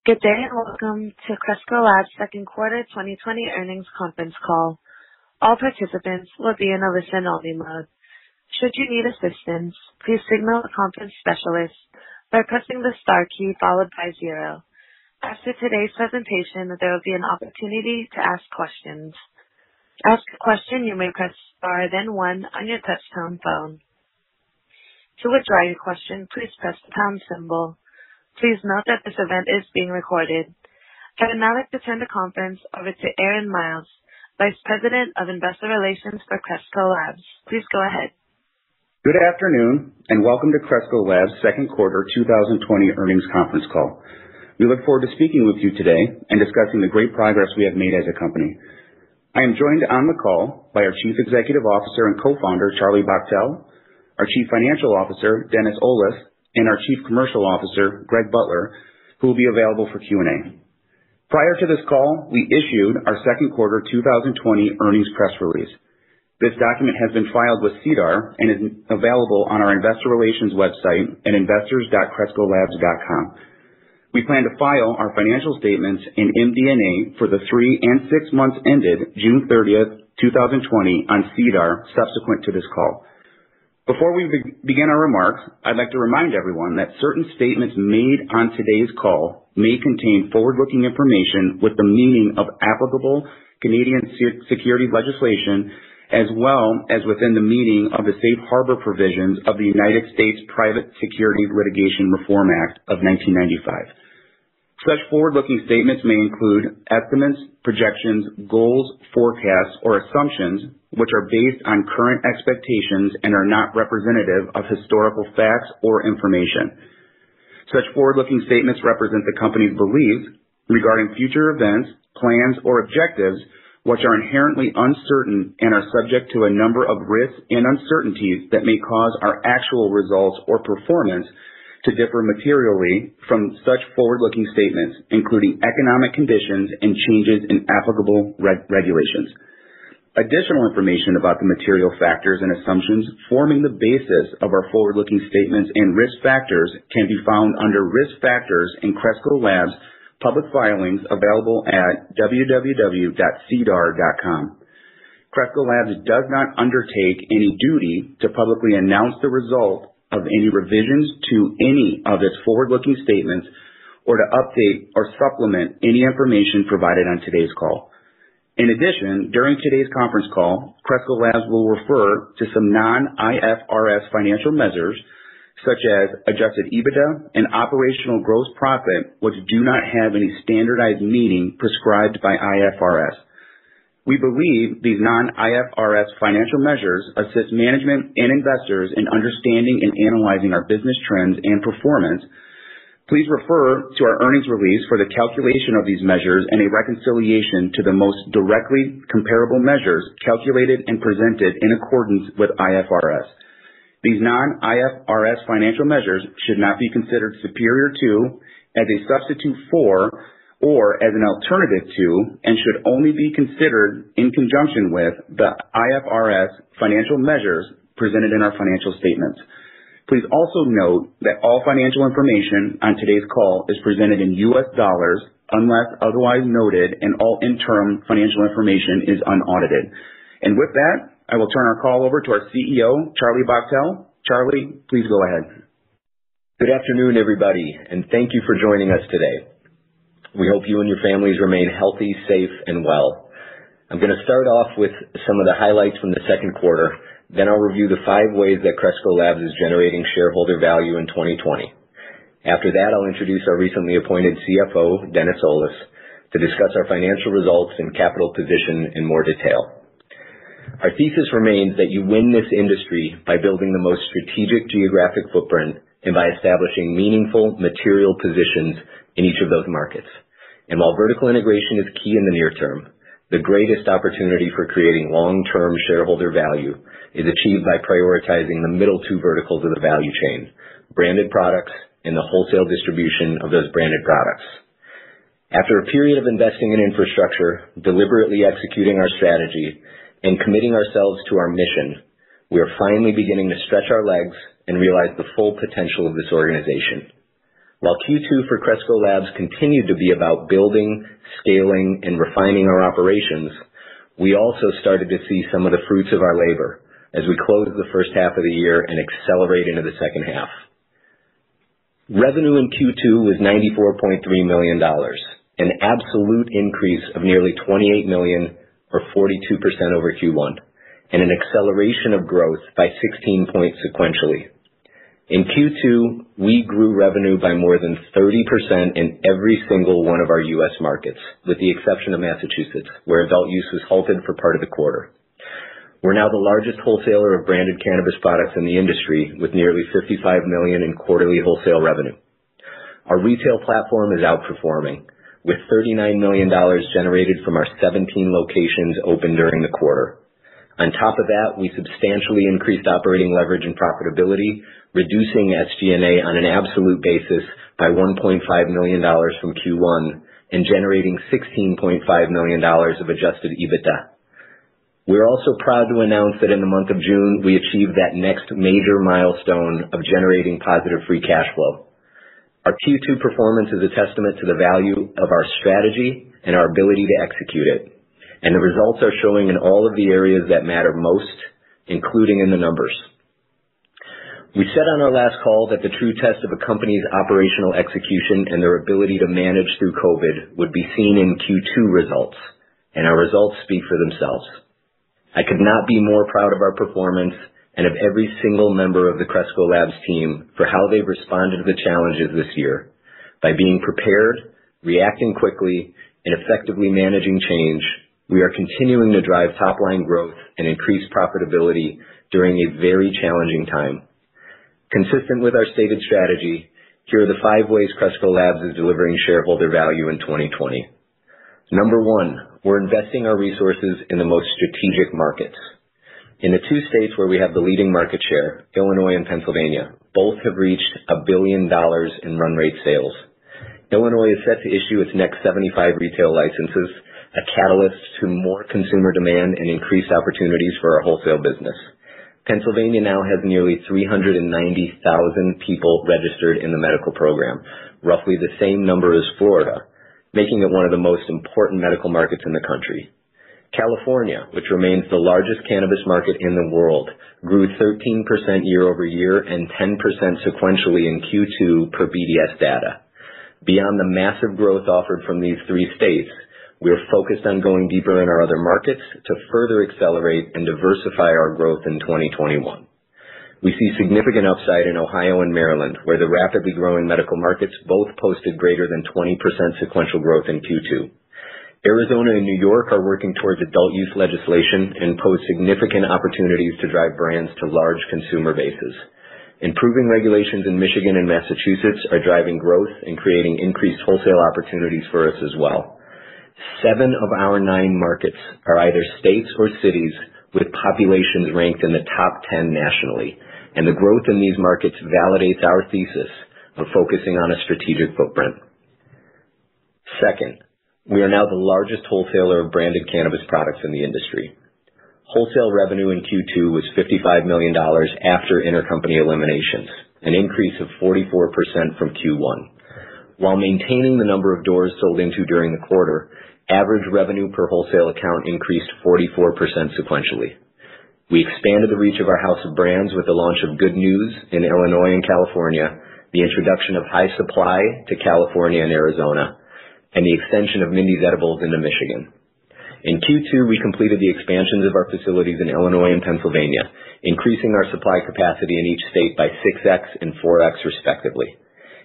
Good day and welcome to Cresco Labs' second quarter 2020 earnings conference call. All participants will be in a listen-only mode. Should you need assistance, please signal a conference specialist by pressing the star key followed by 0. After today's presentation, there will be an opportunity to ask questions. To ask a question, you may press star then 1 on your touch-tone phone. To withdraw your question, please press the pound symbol. Please note that this event is being recorded. I would now like to turn the conference over to Aaron Miles, Vice President of Investor Relations for Cresco Labs. Please go ahead. Good afternoon, and welcome to Cresco Labs' second quarter 2020 earnings conference call. We look forward to speaking with you today and discussing the great progress we have made as a company. I am joined on the call by our Chief Executive Officer and Co-founder, Charlie Bachtell, our Chief Financial Officer, Dennis Olis, and our Chief Commercial Officer, Greg Butler, who will be available for Q&A. Prior to this call, we issued our second quarter 2020 earnings press release. This document has been filed with SEDAR and is available on our investor relations website at investors.crescolabs.com. We plan to file our financial statements in MD&A for the 3 and 6 months ended June 30th, 2020 on SEDAR subsequent to this call. Before we begin our remarks, I'd like to remind everyone that certain statements made on today's call may contain forward-looking information with the meaning of applicable Canadian securities legislation, as well as within the meaning of the safe harbor provisions of the United States Private Securities Litigation Reform Act of 1995. Such forward-looking statements may include estimates, projections, goals, forecasts, or assumptions which are based on current expectations and are not representative of historical facts or information. Such forward-looking statements represent the company's beliefs regarding future events, plans, or objectives which are inherently uncertain and are subject to a number of risks and uncertainties that may cause our actual results or performance to differ materially from such forward-looking statements, including economic conditions and changes in applicable regulations. Additional information about the material factors and assumptions forming the basis of our forward-looking statements and risk factors can be found under Risk Factors in Cresco Labs' public filings available at www.sedar.com. Cresco Labs does not undertake any duty to publicly announce the result of any revisions to any of its forward-looking statements or to update or supplement any information provided on today's call. In addition, during today's conference call, Cresco Labs will refer to some non-IFRS financial measures such as adjusted EBITDA and operational gross profit, which do not have any standardized meaning prescribed by IFRS. We believe these non-IFRS financial measures assist management and investors in understanding and analyzing our business trends and performance. Please refer to our earnings release for the calculation of these measures and a reconciliation to the most directly comparable measures calculated and presented in accordance with IFRS. These non-IFRS financial measures should not be considered superior to, as a substitute for, or as an alternative to, and should only be considered in conjunction with the IFRS financial measures presented in our financial statements. Please also note that all financial information on today's call is presented in U.S. dollars unless otherwise noted, and all interim financial information is unaudited. And with that, I will turn our call over to our CEO, Charlie Bachtell. Charlie, please go ahead. Good afternoon, everybody, and thank you for joining us today. We hope you and your families remain healthy, safe, and well. I'm going to start off with some of the highlights from the second quarter. Then I'll review the 5 ways that Cresco Labs is generating shareholder value in 2020. After that, I'll introduce our recently appointed CFO, Dennis Olis, to discuss our financial results and capital position in more detail. Our thesis remains that you win this industry by building the most strategic geographic footprint and by establishing meaningful material positions in each of those markets. And while vertical integration is key in the near term, the greatest opportunity for creating long-term shareholder value is achieved by prioritizing the middle 2 verticals of the value chain, branded products and the wholesale distribution of those branded products. After a period of investing in infrastructure, deliberately executing our strategy, and committing ourselves to our mission, we are finally beginning to stretch our legs and realize the full potential of this organization. While Q2 for Cresco Labs continued to be about building, scaling, and refining our operations, we also started to see some of the fruits of our labor as we closed the first half of the year and accelerate into the second half. Revenue in Q2 was $94.3 million, an absolute increase of nearly $28 million or 42% over Q1, and an acceleration of growth by 16 points sequentially. In Q2, we grew revenue by more than 30% in every single one of our U.S. markets, with the exception of Massachusetts, where adult use was halted for part of the quarter. We're now the largest wholesaler of branded cannabis products in the industry, with nearly $55 million in quarterly wholesale revenue. Our retail platform is outperforming, with $39 million generated from our 17 locations open during the quarter. On top of that, we substantially increased operating leverage and profitability, reducing SG&A on an absolute basis by $1.5 million from Q1 and generating $16.5 million of adjusted EBITDA. We're also proud to announce that in the month of June, we achieved that next major milestone of generating positive free cash flow. Our Q2 performance is a testament to the value of our strategy and our ability to execute it. And the results are showing in all of the areas that matter most, including in the numbers. We said on our last call that the true test of a company's operational execution and their ability to manage through COVID would be seen in Q2 results, and our results speak for themselves. I could not be more proud of our performance and of every single member of the Cresco Labs team for how they've responded to the challenges this year. By being prepared, reacting quickly, and effectively managing change, we are continuing to drive top-line growth and increase profitability during a very challenging time. Consistent with our stated strategy, here are the 5 ways Cresco Labs is delivering shareholder value in 2020. Number 1, we're investing our resources in the most strategic markets. In the 2 states where we have the leading market share, Illinois and Pennsylvania, both have reached $1 billion in run rate sales. Illinois is set to issue its next 75 retail licenses, a catalyst to more consumer demand and increased opportunities for our wholesale business. Pennsylvania now has nearly 390,000 people registered in the medical program, roughly the same number as Florida, making it one of the most important medical markets in the country. California, which remains the largest cannabis market in the world, grew 13% year over year and 10% sequentially in Q2 per BDS data. Beyond the massive growth offered from these 3 states, we are focused on going deeper in our other markets to further accelerate and diversify our growth in 2021. We see significant upside in Ohio and Maryland, where the rapidly growing medical markets both posted greater than 20% sequential growth in Q2. Arizona and New York are working towards adult use legislation and pose significant opportunities to drive brands to large consumer bases. Improving regulations in Michigan and Massachusetts are driving growth and creating increased wholesale opportunities for us as well. 7 of our 9 markets are either states or cities with populations ranked in the top 10 nationally, and the growth in these markets validates our thesis of focusing on a strategic footprint. Second, we are now the largest wholesaler of branded cannabis products in the industry. Wholesale revenue in Q2 was $55 million after intercompany eliminations, an increase of 44% from Q1. While maintaining the number of doors sold into during the quarter, average revenue per wholesale account increased 44% sequentially. We expanded the reach of our house of brands with the launch of Good News in Illinois and California, the introduction of High Supply to California and Arizona, and the extension of Mindy's Edibles into Michigan. In Q2, we completed the expansions of our facilities in Illinois and Pennsylvania, increasing our supply capacity in each state by 6x and 4x respectively.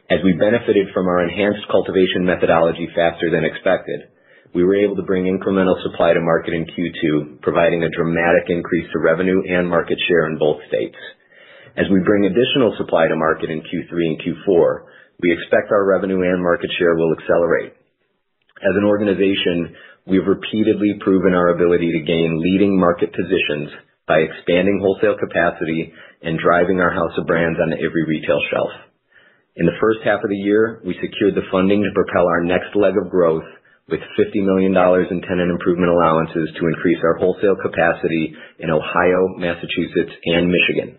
As we benefited from our enhanced cultivation methodology faster than expected, we were able to bring incremental supply to market in Q2, providing a dramatic increase to revenue and market share in both states. As we bring additional supply to market in Q3 and Q4, we expect our revenue and market share will accelerate. As an organization, we've repeatedly proven our ability to gain leading market positions by expanding wholesale capacity and driving our house of brands onto every retail shelf. In the first half of the year, we secured the funding to propel our next leg of growth with $50 million in tenant improvement allowances to increase our wholesale capacity in Ohio, Massachusetts, and Michigan.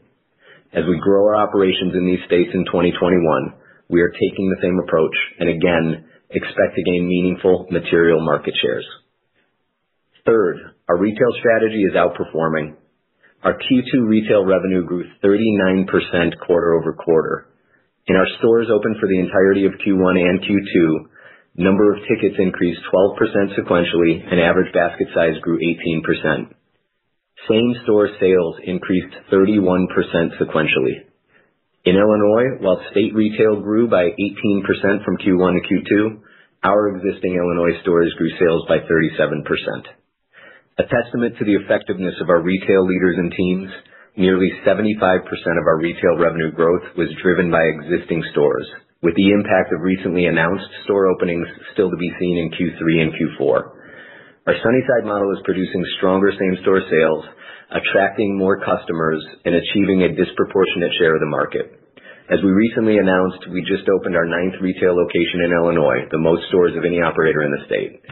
As we grow our operations in these states in 2021, We are taking the same approach and again expect to gain meaningful material market shares. Third, our retail strategy is outperforming. Our Q2 retail revenue grew 39% quarter-over-quarter. In our stores open for the entirety of Q1 and Q2, number of tickets increased 12% sequentially and average basket size grew 18%. Same-store sales increased 31% sequentially. In Illinois, while state retail grew by 18% from Q1 to Q2, our existing Illinois stores grew sales by 37%. A testament to the effectiveness of our retail leaders and teams, nearly 75% of our retail revenue growth was driven by existing stores, with the impact of recently announced store openings still to be seen in Q3 and Q4. Our Sunnyside model is producing stronger same-store sales, attracting more customers, and achieving a disproportionate share of the market. As we recently announced, we just opened our 9th retail location in Illinois, the most stores of any operator in the state.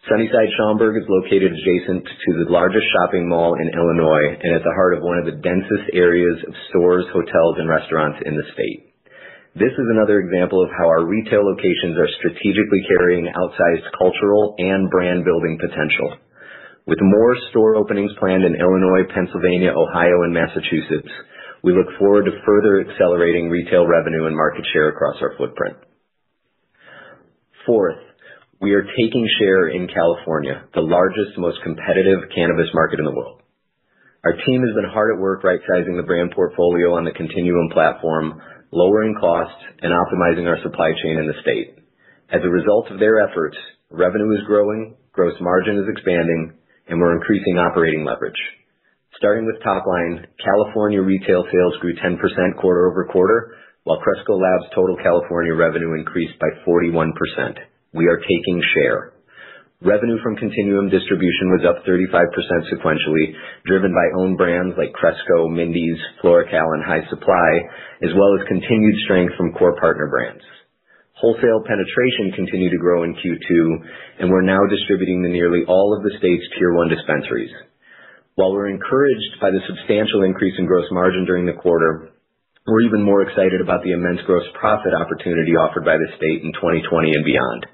Sunnyside Schaumburg is located adjacent to the largest shopping mall in Illinois and at the heart of one of the densest areas of stores, hotels, and restaurants in the state. This is another example of how our retail locations are strategically carrying outsized cultural and brand building potential. With more store openings planned in Illinois, Pennsylvania, Ohio, and Massachusetts, we look forward to further accelerating retail revenue and market share across our footprint. Fourth, we are taking share in California, the largest, most competitive cannabis market in the world. Our team has been hard at work right-sizing the brand portfolio on the Continuum platform, lowering costs, and optimizing our supply chain in the state. As a result of their efforts, revenue is growing, gross margin is expanding, and we're increasing operating leverage. Starting with top line, California retail sales grew 10% quarter-over-quarter, while Cresco Labs' total California revenue increased by 41%. We are taking share. Revenue from Continuum distribution was up 35% sequentially, driven by own brands like Cresco, Mindy's, FloraCal, and High Supply, as well as continued strength from core partner brands. Wholesale penetration continued to grow in Q2, and we're now distributing to nearly all of the state's Tier 1 dispensaries. While we're encouraged by the substantial increase in gross margin during the quarter, we're even more excited about the immense gross profit opportunity offered by the state in 2020 and beyond.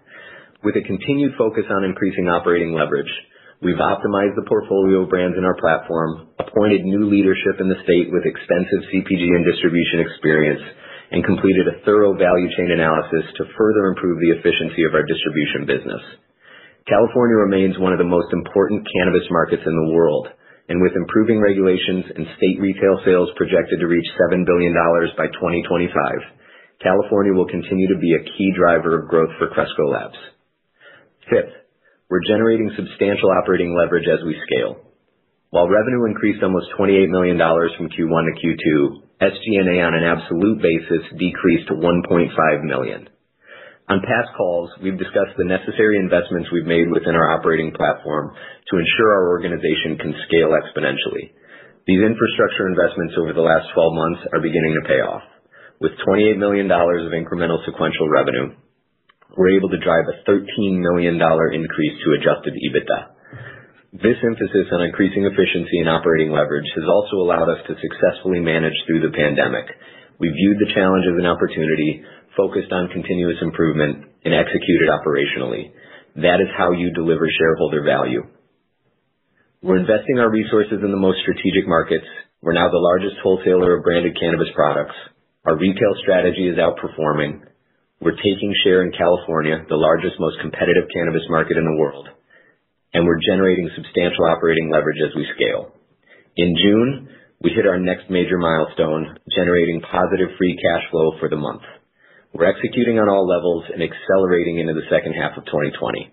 With a continued focus on increasing operating leverage, we've optimized the portfolio of brands in our platform, appointed new leadership in the state with extensive CPG and distribution experience, and completed a thorough value chain analysis to further improve the efficiency of our distribution business. California remains one of the most important cannabis markets in the world, and with improving regulations and state retail sales projected to reach $7 billion by 2025, California will continue to be a key driver of growth for Cresco Labs. Fifth, we're generating substantial operating leverage as we scale. While revenue increased almost $28 million from Q1 to Q2, SG&A on an absolute basis decreased to $1.5 million. On past calls, we've discussed the necessary investments we've made within our operating platform to ensure our organization can scale exponentially. These infrastructure investments over the last 12 months are beginning to pay off. With $28 million of incremental sequential revenue, we're able to drive a $13 million increase to adjusted EBITDA. This emphasis on increasing efficiency and operating leverage has also allowed us to successfully manage through the pandemic. We viewed the challenge as an opportunity, focused on continuous improvement, and executed operationally. That is how you deliver shareholder value. We're investing our resources in the most strategic markets. We're now the largest wholesaler of branded cannabis products. Our retail strategy is outperforming. We're taking share in California, the largest, most competitive cannabis market in the world. And we're generating substantial operating leverage as we scale. In June, we hit our next major milestone, generating positive free cash flow for the month. We're executing on all levels and accelerating into the second half of 2020.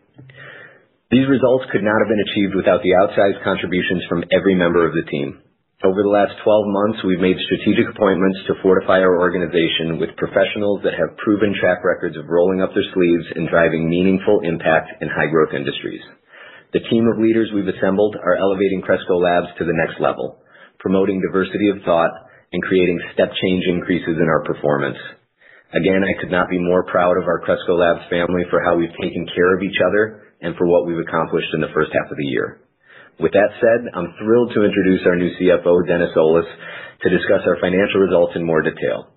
These results could not have been achieved without the outsized contributions from every member of the team. Over the last 12 months, we've made strategic appointments to fortify our organization with professionals that have proven track records of rolling up their sleeves and driving meaningful impact in high-growth industries. The team of leaders we've assembled are elevating Cresco Labs to the next level, promoting diversity of thought and creating step-change increases in our performance. Again, I could not be more proud of our Cresco Labs family for how we've taken care of each other and for what we've accomplished in the first half of the year. With that said, I'm thrilled to introduce our new CFO, Dennis Olis, to discuss our financial results in more detail.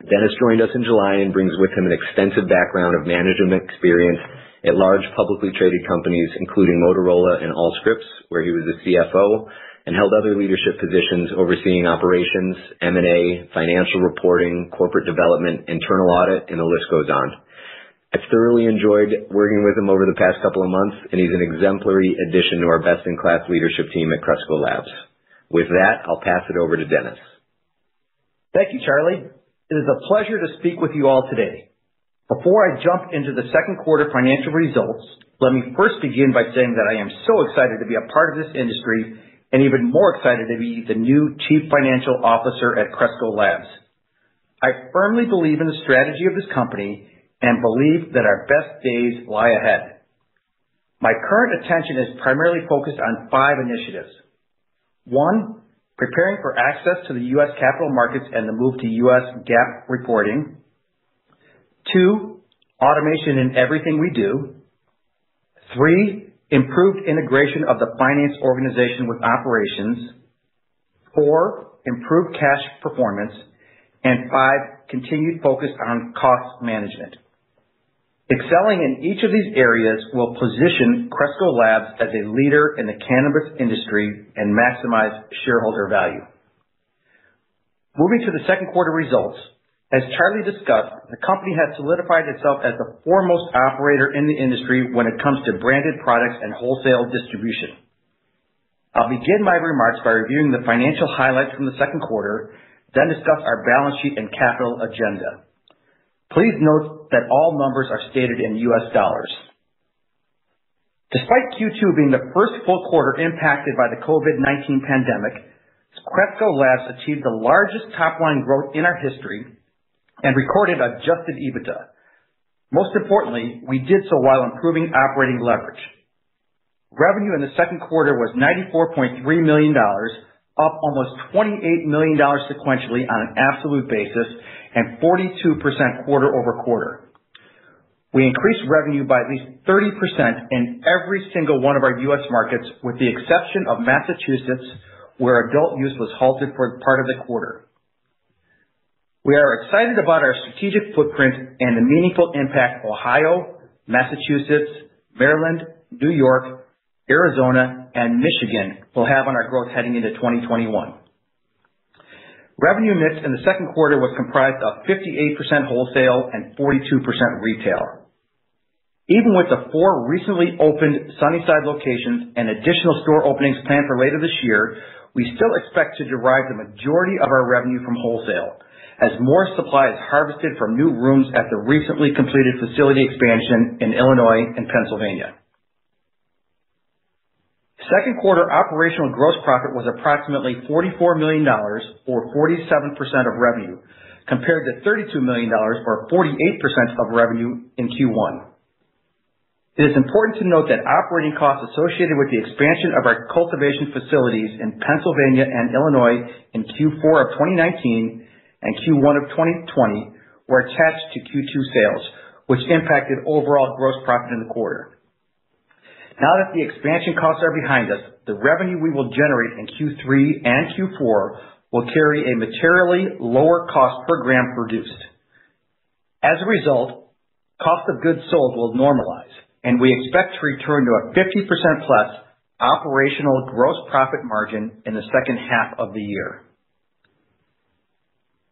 Dennis joined us in July and brings with him an extensive background of management experience at large publicly traded companies, including Motorola and Allscripts, where he was the CFO, and held other leadership positions overseeing operations, M&A, financial reporting, corporate development, internal audit, and the list goes on. I've thoroughly enjoyed working with him over the past couple of months, and he's an exemplary addition to our best-in-class leadership team at Cresco Labs. With that, I'll pass it over to Dennis. Thank you, Charlie. It is a pleasure to speak with you all today. Before I jump into the second quarter financial results, let me first begin by saying that I am so excited to be a part of this industry and even more excited to be the new Chief Financial Officer at Cresco Labs. I firmly believe in the strategy of this company and believe that our best days lie ahead. My current attention is primarily focused on 5 initiatives. 1, preparing for access to the U.S. capital markets and the move to U.S. GAAP reporting. 2, automation in everything we do. 3, improved integration of the finance organization with operations. 4, improved cash performance. And 5, continued focus on cost management. Excelling in each of these areas will position Cresco Labs as a leader in the cannabis industry and maximize shareholder value. Moving to the second quarter results, as Charlie discussed, the company has solidified itself as the foremost operator in the industry when it comes to branded products and wholesale distribution. I'll begin my remarks by reviewing the financial highlights from the second quarter, then discuss our balance sheet and capital agenda. Please note that all numbers are stated in U.S. dollars. Despite Q2 being the first full quarter impacted by the COVID-19 pandemic, Cresco Labs achieved the largest top-line growth in our history and recorded adjusted EBITDA. Most importantly, we did so while improving operating leverage. Revenue in the second quarter was $94.3 million, up almost $28 million sequentially on an absolute basis and 42% quarter over quarter. We increased revenue by at least 30% in every single one of our U.S. markets, with the exception of Massachusetts, where adult use was halted for part of the quarter. We are excited about our strategic footprint and the meaningful impact Ohio, Massachusetts, Maryland, New York, Arizona, and Michigan will have on our growth heading into 2021. Revenue mix in the second quarter was comprised of 58% wholesale and 42% retail. Even with the 4 recently opened Sunnyside locations and additional store openings planned for later this year, we still expect to derive the majority of our revenue from wholesale, as more supply is harvested from new rooms at the recently completed facility expansion in Illinois and Pennsylvania. Second quarter operational gross profit was approximately $44 million, or 47% of revenue, compared to $32 million, or 48% of revenue in Q1. It is important to note that operating costs associated with the expansion of our cultivation facilities in Pennsylvania and Illinois in Q4 of 2019 and Q1 of 2020 were attached to Q2 sales, which impacted overall gross profit in the quarter. Now that the expansion costs are behind us, the revenue we will generate in Q3 and Q4 will carry a materially lower cost per gram produced. As a result, cost of goods sold will normalize, and we expect to return to a 50% plus operational gross profit margin in the second half of the year.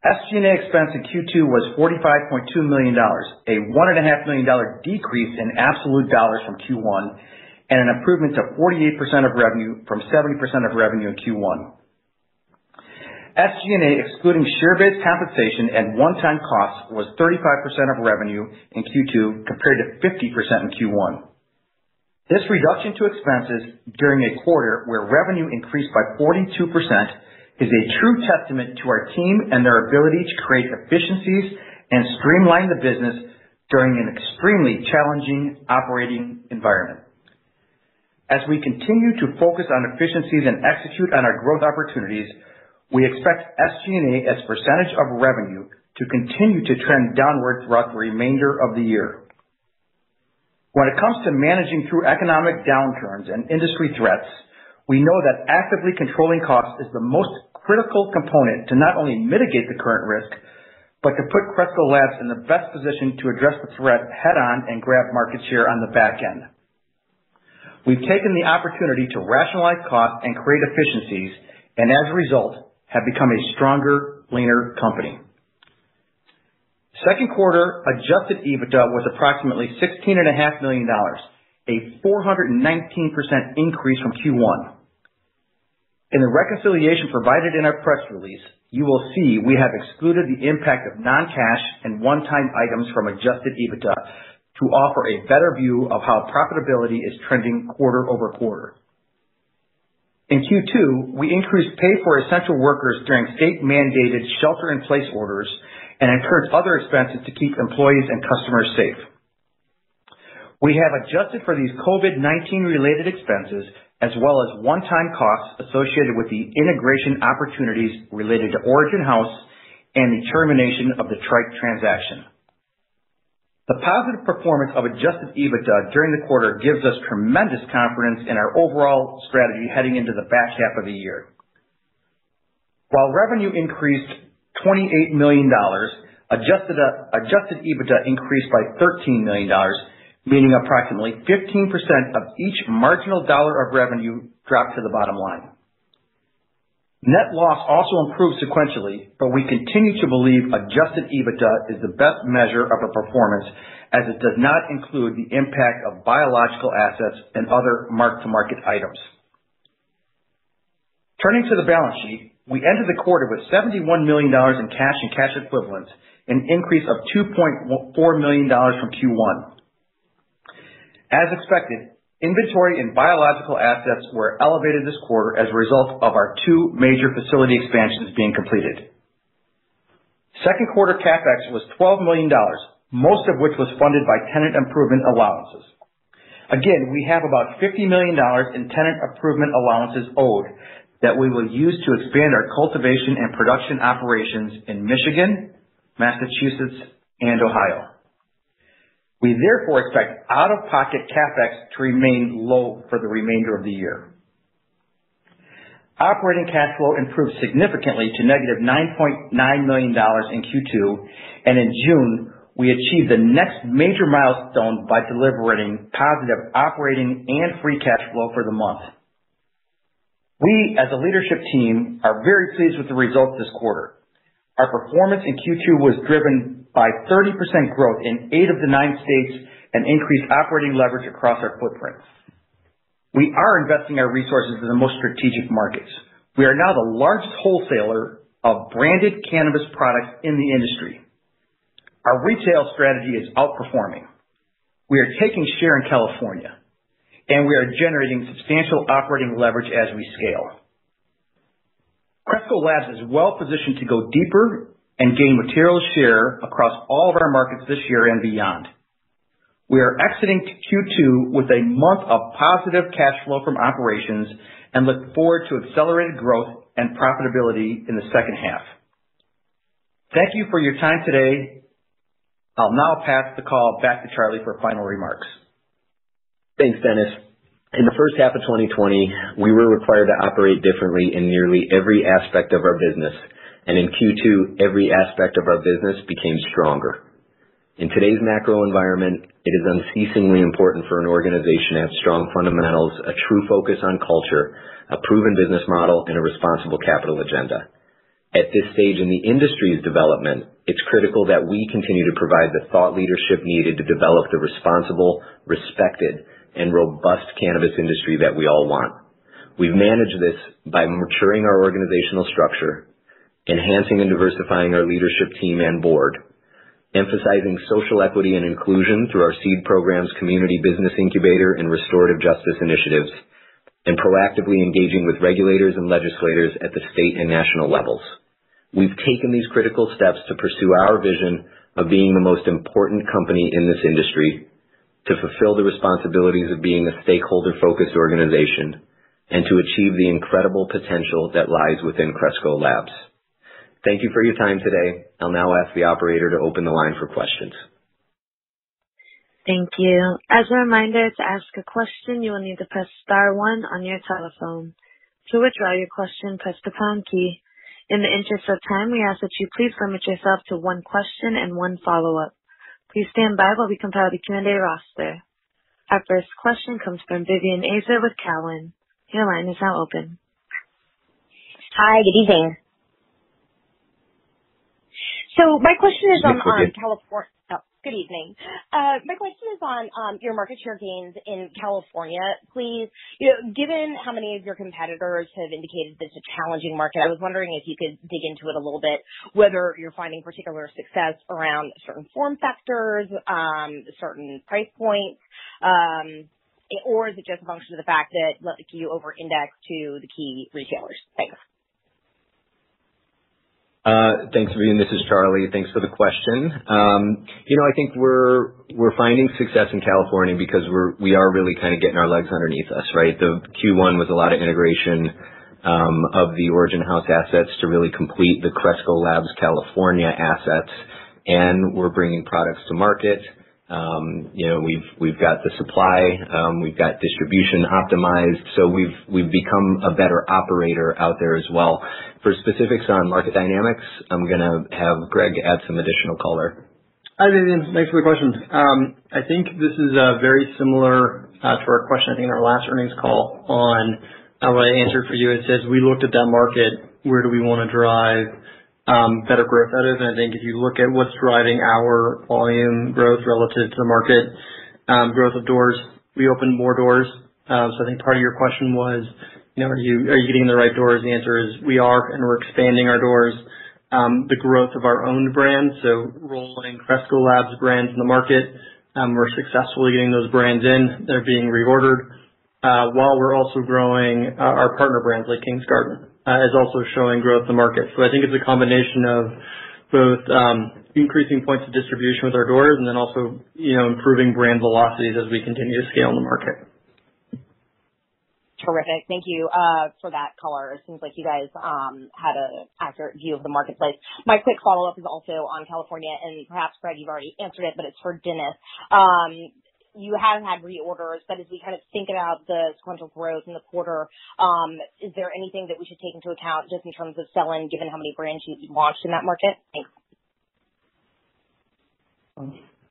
SG&A expense in Q2 was $45.2 million, a $1.5 million decrease in absolute dollars from Q1, and an improvement to 48% of revenue from 70% of revenue in Q1. SG&A, excluding share-based compensation and one-time costs, was 35% of revenue in Q2 compared to 50% in Q1. This reduction to expenses during a quarter where revenue increased by 42% is a true testament to our team and their ability to create efficiencies and streamline the business during an extremely challenging operating environment. As we continue to focus on efficiencies and execute on our growth opportunities, we expect SG&A as a percentage of revenue to continue to trend downward throughout the remainder of the year. When it comes to managing through economic downturns and industry threats, we know that actively controlling costs is the most critical component to not only mitigate the current risk, but to put Cresco Labs in the best position to address the threat head-on and grab market share on the back end. We've taken the opportunity to rationalize costs and create efficiencies, and as a result, have become a stronger, leaner company. Second quarter adjusted EBITDA was approximately $16.5 million, a 419% increase from Q1. In the reconciliation provided in our press release, you will see we have excluded the impact of non-cash and one-time items from adjusted EBITDA to offer a better view of how profitability is trending quarter over quarter. In Q2, we increased pay for essential workers during state-mandated shelter-in-place orders and incurred other expenses to keep employees and customers safe. We have adjusted for these COVID-19 related expenses as well as one-time costs associated with the integration opportunities related to Origin House and the termination of the Trike transaction. The positive performance of adjusted EBITDA during the quarter gives us tremendous confidence in our overall strategy heading into the back half of the year. While revenue increased $28 million, adjusted EBITDA increased by $13 million, meaning approximately 15% of each marginal dollar of revenue dropped to the bottom line. Net loss also improved sequentially, but we continue to believe adjusted EBITDA is the best measure of our performance as it does not include the impact of biological assets and other mark-to-market items. Turning to the balance sheet, we ended the quarter with $71 million in cash and cash equivalents, an increase of $2.4 million from Q1. As expected, inventory and biological assets were elevated this quarter as a result of our two major facility expansions being completed. Second quarter CapEx was $12 million, most of which was funded by tenant improvement allowances. Again, we have about $50 million in tenant improvement allowances owed that we will use to expand our cultivation and production operations in Michigan, Massachusetts, and Ohio. We therefore expect out-of-pocket CapEx to remain low for the remainder of the year. Operating cash flow improved significantly to negative $9.9 million in Q2, and in June, we achieved the next major milestone by delivering positive operating and free cash flow for the month. We, as a leadership team, are very pleased with the results this quarter. Our performance in Q2 was driven by 30% growth in 8 of the 9 states and increased operating leverage across our footprint. We are investing our resources in the most strategic markets. We are now the largest wholesaler of branded cannabis products in the industry. Our retail strategy is outperforming. We are taking share in California, and we are generating substantial operating leverage as we scale. Cresco Labs is well positioned to go deeper and gain material share across all of our markets this year and beyond. We are exiting Q2 with a month of positive cash flow from operations and look forward to accelerated growth and profitability in the second half. Thank you for your time today. I'll now pass the call back to Charlie for final remarks. Thanks, Dennis. In the first half of 2020, we were required to operate differently in nearly every aspect of our business, and in Q2, every aspect of our business became stronger. In today's macro environment, it is unceasingly important for an organization to have strong fundamentals, a true focus on culture, a proven business model, and a responsible capital agenda. At this stage in the industry's development, it's critical that we continue to provide the thought leadership needed to develop the responsible, respected, and robust cannabis industry that we all want. We've managed this by maturing our organizational structure, enhancing and diversifying our leadership team and board, emphasizing social equity and inclusion through our seed programs, community business incubator, and restorative justice initiatives, and proactively engaging with regulators and legislators at the state and national levels. We've taken these critical steps to pursue our vision of being the most important company in this industry, to fulfill the responsibilities of being a stakeholder-focused organization, and to achieve the incredible potential that lies within Cresco Labs. Thank you for your time today. I'll now ask the operator to open the line for questions. Thank you. As a reminder, to ask a question, you will need to press *1 on your telephone. To withdraw your question, press the # key. In the interest of time, we ask that you please limit yourself to one question and one follow-up. Please stand by while we compile the Q&A roster. Our first question comes from Vivian Azer with Cowen. Your line is now open. Hi, good evening. So my question is on California. Good evening. My question is on your market share gains in California. Please, given how many of your competitors have indicated this is a challenging market, I was wondering if you could dig into it a little bit, whether you're finding particular success around certain form factors, certain price points, or is it just a function of the fact that you over-index to the key retailers? Thanks. Thanks, Vivian. This is Charlie. Thanks for the question. I think we're finding success in California because we are really kind of getting our legs underneath us, right? The Q1 was a lot of integration of the Origin House assets to really complete the Cresco Labs California assets, and we're bringing products to market. We've got the supply, we've got distribution optimized, so we've become a better operator out there as well. For specifics on market dynamics, I'm going to have Greg add some additional color. Hi, Vivian. Thanks for the question. I think this is very similar to our question, I think, in our last earnings call on what I answered for you. It says we looked at that market, where do we want to drive better growth out of? And I think if you look at what's driving our volume growth relative to the market growth of doors, we opened more doors. So I think part of your question was, are you getting in the right doors? The answer is we are, and we're expanding our doors. The growth of our own brands, so rolling Cresco Labs brands in the market, we're successfully getting those brands in. They're being reordered, while we're also growing our partner brands like King's Garden is also showing growth in the market. So I think it's a combination of both increasing points of distribution with our doors and then also improving brand velocities as we continue to scale in the market. Terrific. Thank you for that color. It seems like you guys had an accurate view of the marketplace. My quick follow-up is also on California, and perhaps, Greg, you've already answered it, but it's for Dennis. You have had reorders, but as we kind of think about the sequential growth in the quarter, is there anything that we should take into account just in terms of sell-in, given how many brands you've launched in that market? Thanks.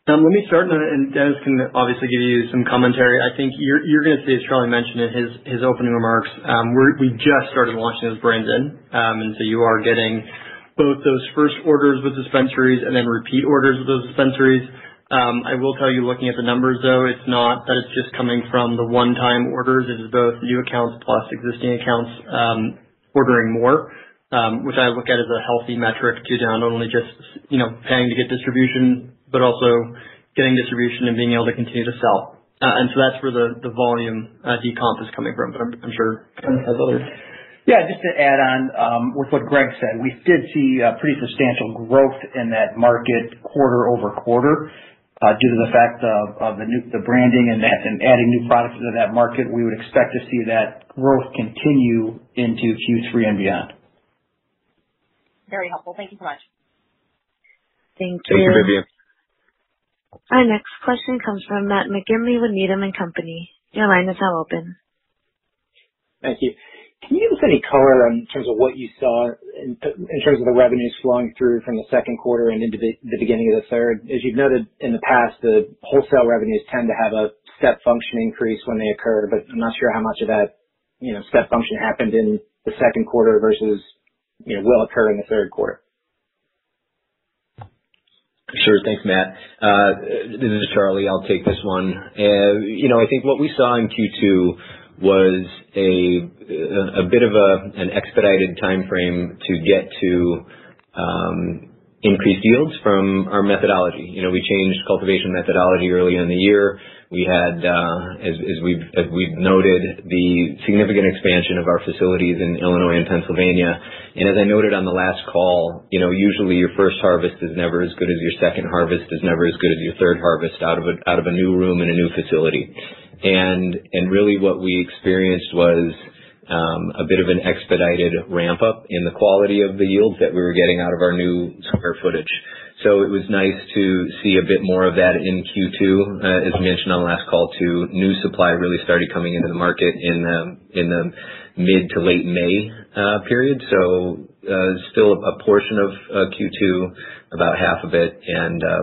Let me start, and Dennis can obviously give you some commentary. I think you're going to see, as Charlie mentioned in his opening remarks, we just started launching those brands in, and so you are getting both those first orders with dispensaries and then repeat orders with those dispensaries. I will tell you, looking at the numbers, though, it's not that it's just coming from the one-time orders. It is both new accounts plus existing accounts ordering more, which I look at as a healthy metric to not only just paying to get distribution, but also getting distribution and being able to continue to sell. And so that's where the volume decomp is coming from. But I'm sure Dennis has others. Yeah, just to add on with what Greg said, we did see pretty substantial growth in that market quarter over quarter due to the fact of the branding and adding new products into that market. We would expect to see that growth continue into Q3 and beyond. Very helpful. Thank you so much. Thank you. Thank you, Vivian. Our next question comes from Matt McGinley with Needham & Company. Your line is now open. Thank you. Can you give us any color in terms of what you saw in terms of the revenues flowing through from the second quarter and into the beginning of the third? As you've noted in the past, the wholesale revenues tend to have a step function increase when they occur, but I'm not sure how much of that step function happened in the second quarter versus will occur in the third quarter. Sure. Thanks, Matt. This is Charlie. I'll take this one. I think what we saw in Q2 was a bit of an expedited time frame to get to increased yields from our methodology. We changed cultivation methodology early in the year. We had, as we've noted, the significant expansion of our facilities in Illinois and Pennsylvania. And as I noted on the last call, usually your first harvest is never as good as your second harvest, is never as good as your third harvest out of a new room in a new facility. And really what we experienced was a bit of an expedited ramp up in the quality of the yields that we were getting out of our new square footage. So it was nice to see a bit more of that in Q2, as mentioned on the last call too. New supply really started coming into the market in the mid to late May period. So still a portion of Q2, about half of it,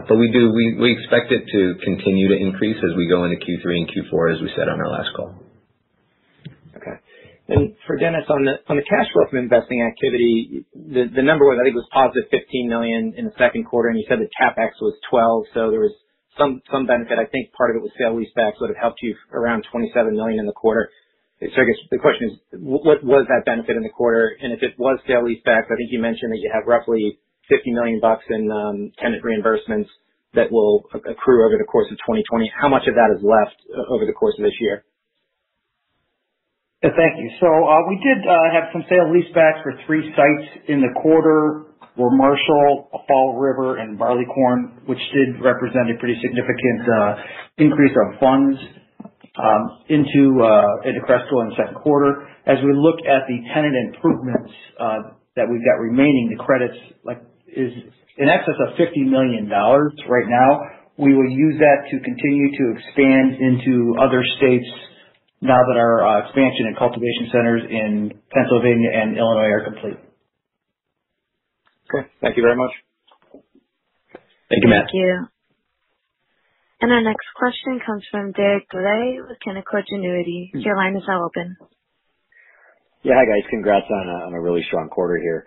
but we expect it to continue to increase as we go into Q3 and Q4, as we said on our last call. Okay. And for Dennis, on the cash flow from investing activity, the number was, I think, was positive $15 million in the second quarter, and you said that CapEx was 12, so there was some benefit. I think part of it was sale leasebacks would have helped you around $27 million in the quarter. So I guess the question is, what was that benefit in the quarter? And if it was sale leasebacks, I think you mentioned that you have roughly $50 million in tenant reimbursements that will accrue over the course of 2020. How much of that is left over the course of this year? Yeah, thank you. So we did have some sale leasebacks for 3 sites in the quarter, were Marshall, Fall River, and Barleycorn, which did represent a pretty significant increase of funds into Cresco in the second quarter. As we look at the tenant improvements that we've got remaining, the credits is in excess of $50 million right now. We will use that to continue to expand into other states now that our expansion and cultivation centers in Pennsylvania and Illinois are complete. Okay. Thank you very much. Thank you, Matt. Thank you. And our next question comes from Derek Dley with Canaccord Genuity. Your line is now open. Yeah, hi guys. Congrats on a really strong quarter here.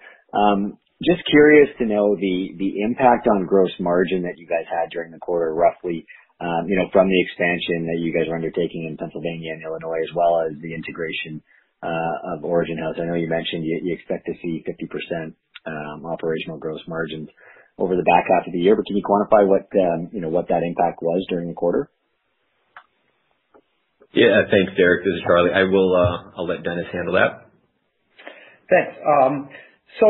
Just curious to know the impact on gross margin that you guys had during the quarter, roughly, from the expansion that you guys are undertaking in Pennsylvania and Illinois, as well as the integration of Origin House. I know you mentioned you expect to see 50% operational gross margins over the back half of the year, but can you quantify what that impact was during the quarter? Yeah, thanks, Derek. This is Charlie. I'll let Dennis handle that. Thanks. So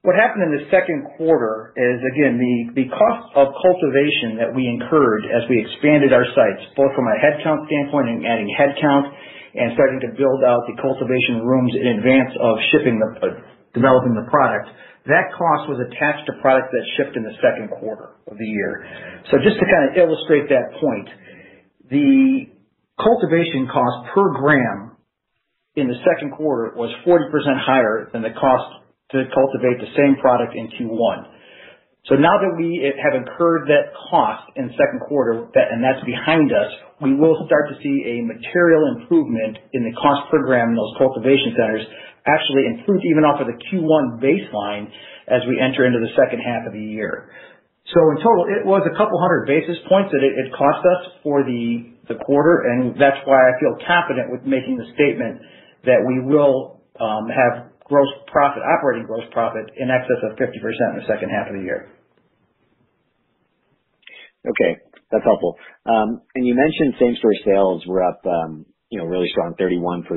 what happened in the second quarter is, again, the cost of cultivation that we incurred as we expanded our sites, both from a headcount standpoint and adding headcount and starting to build out the cultivation rooms in advance of developing the product. That cost was attached to product that shipped in the second quarter of the year. So just to kind of illustrate that point, the cultivation cost per gram in the second quarter was 40% higher than the cost to cultivate the same product in Q1. So now that we have incurred that cost in the second quarter, and that's behind us, we will start to see a material improvement in the cost per gram in those cultivation centers, actually improved even off of the Q1 baseline as we enter into the second half of the year. So in total, it was a couple hundred basis points that it cost us for the quarter, and that's why I feel confident with making the statement that we will have operating gross profit in excess of 50% in the second half of the year. Okay, that's helpful. And you mentioned same-store sales were up, really strong, 31%.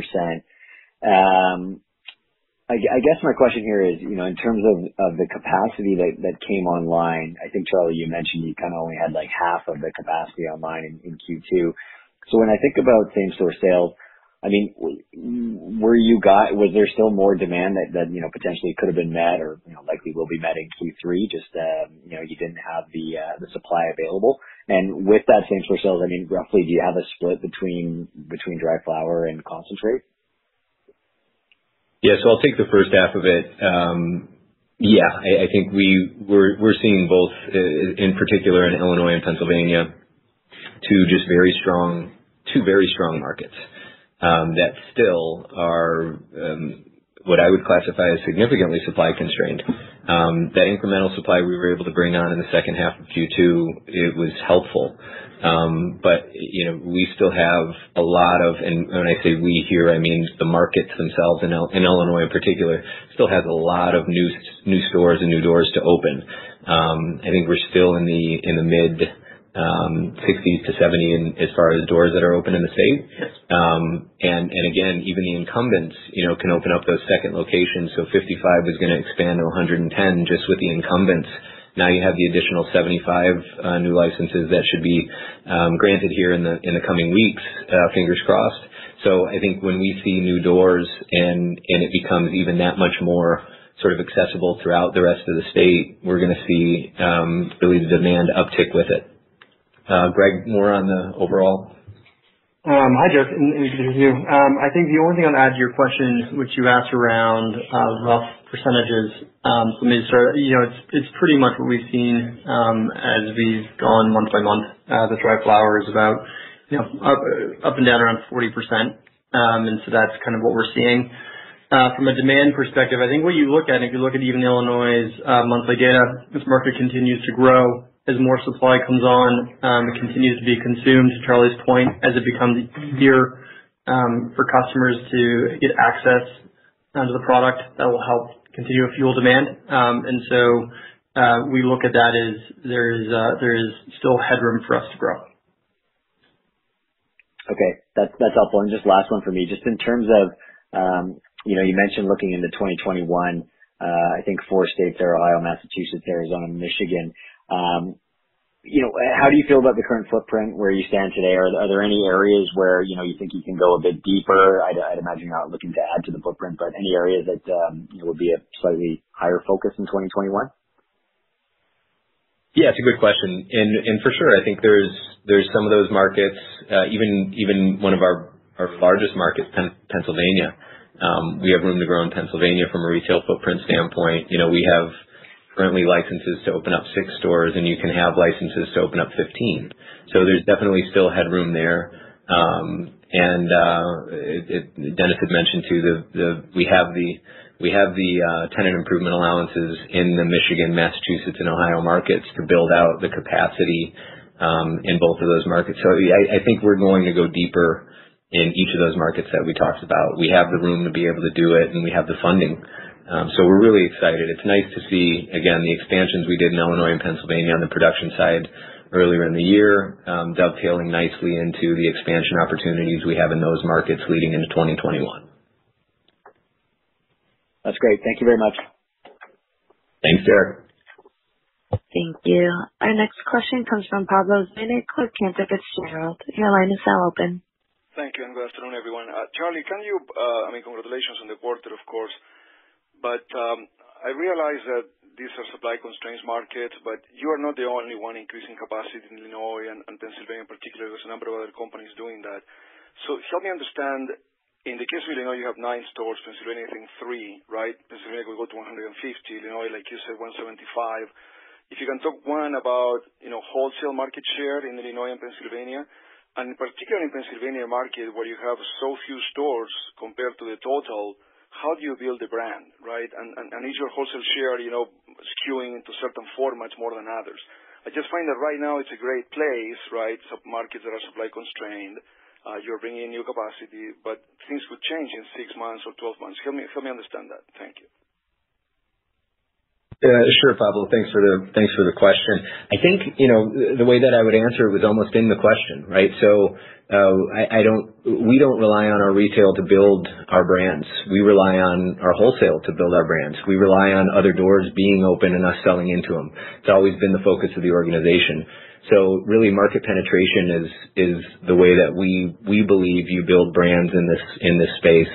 I guess my question here is, in terms of the capacity that came online, I think, Charlie, you mentioned you kind of only had like half of the capacity online in Q2. So when I think about same-store sales, I mean, was there still more demand that potentially could have been met or likely will be met in Q3? Just you didn't have the supply available. And with that same-store sales, I mean, roughly, do you have a split between dry flower and concentrate? Yeah, so I'll take the first half of it. I think we're seeing both, in particular in Illinois and Pennsylvania, two very strong markets that still are what I would classify as significantly supply constrained. That incremental supply we were able to bring on in the second half of Q2, it was helpful. But we still have a lot of, and when I say we here, I mean the markets themselves in Illinois in particular, still has a lot of new stores and new doors to open. I think we're still in the mid 60s to 70 as far as doors that are open in the state. And again, even the incumbents, can open up those second locations. So 55 is going to expand to 110 just with the incumbents. Now you have the additional 75 new licenses that should be granted here in the coming weeks, fingers crossed. So I think when we see new doors and it becomes even that much more sort of accessible throughout the rest of the state, we're going to see really the demand uptick with it. Greg, more on the overall? Hi, Jeff, and good to hear you. I think the only thing I'll add to your question, which you asked around rough percentages, let me start. It's pretty much what we've seen as we've gone month by month. The dry flower is about up and down around 40%, and so that's kind of what we're seeing. From a demand perspective, I think what you look at, if you look at even Illinois' monthly data, this market continues to grow. As more supply comes on, it continues to be consumed, to Charlie's point, as it becomes easier for customers to get access to the product. That will help continue to fuel demand. And so we look at that as there is still headroom for us to grow. Okay, that's helpful. And just last one for me, just in terms of, you mentioned looking into 2021, I think 4 states there, Ohio, Massachusetts, Arizona, Michigan. How do you feel about the current footprint where you stand today? Are there any areas where, you think you can go a bit deeper? I'd imagine you're not looking to add to the footprint, but any areas that would be a slightly higher focus in 2021? Yeah, it's a good question. And for sure, I think there's some of those markets, even one of our largest markets, Pennsylvania. We have room to grow in Pennsylvania from a retail footprint standpoint. We have currently licenses to open up 6 stores, and you can have licenses to open up 15. So there's definitely still headroom there. And Dennis had mentioned too, we have the tenant improvement allowances in the Michigan, Massachusetts, and Ohio markets to build out the capacity in both of those markets. So I think we're going to go deeper in each of those markets that we talked about. We have the room to be able to do it, and we have the funding. So we're really excited. It's nice to see, again, the expansions we did in Illinois and Pennsylvania on the production side earlier in the year, dovetailing nicely into the expansion opportunities we have in those markets leading into 2021. That's great. Thank you very much. Thanks, Derek. Thank you. Our next question comes from Pablo Zuanic with Cantor Fitzgerald. Your line is now open. Thank you, and good afternoon, everyone. Charlie, can you, congratulations on the quarter, of course. But I realize that these are supply constraints markets, but you are not the only one increasing capacity in Illinois and Pennsylvania in particular. There's a number of other companies doing that. So help me understand, in the case of Illinois, you have 9 stores, Pennsylvania, I think 3, right? Pennsylvania will go to 150, Illinois, like you said, 175. If you can talk, one, about, wholesale market share in Illinois and Pennsylvania, and particularly in Pennsylvania market where you have so few stores compared to the total, how do you build a brand, right? And is your wholesale share, skewing into certain formats more than others? I just find that right now it's a great place, right? Some markets that are supply constrained, you're bringing in new capacity, but things could change in 6 months or 12 months. Help me understand that. Thank you. Sure, Pablo. Thanks for the question. I think, the way that I would answer it was almost in the question, right? So, we don't rely on our retail to build our brands. We rely on our wholesale to build our brands. We rely on other doors being open and us selling into them. It's always been the focus of the organization. So really market penetration is the way that we believe you build brands in this space,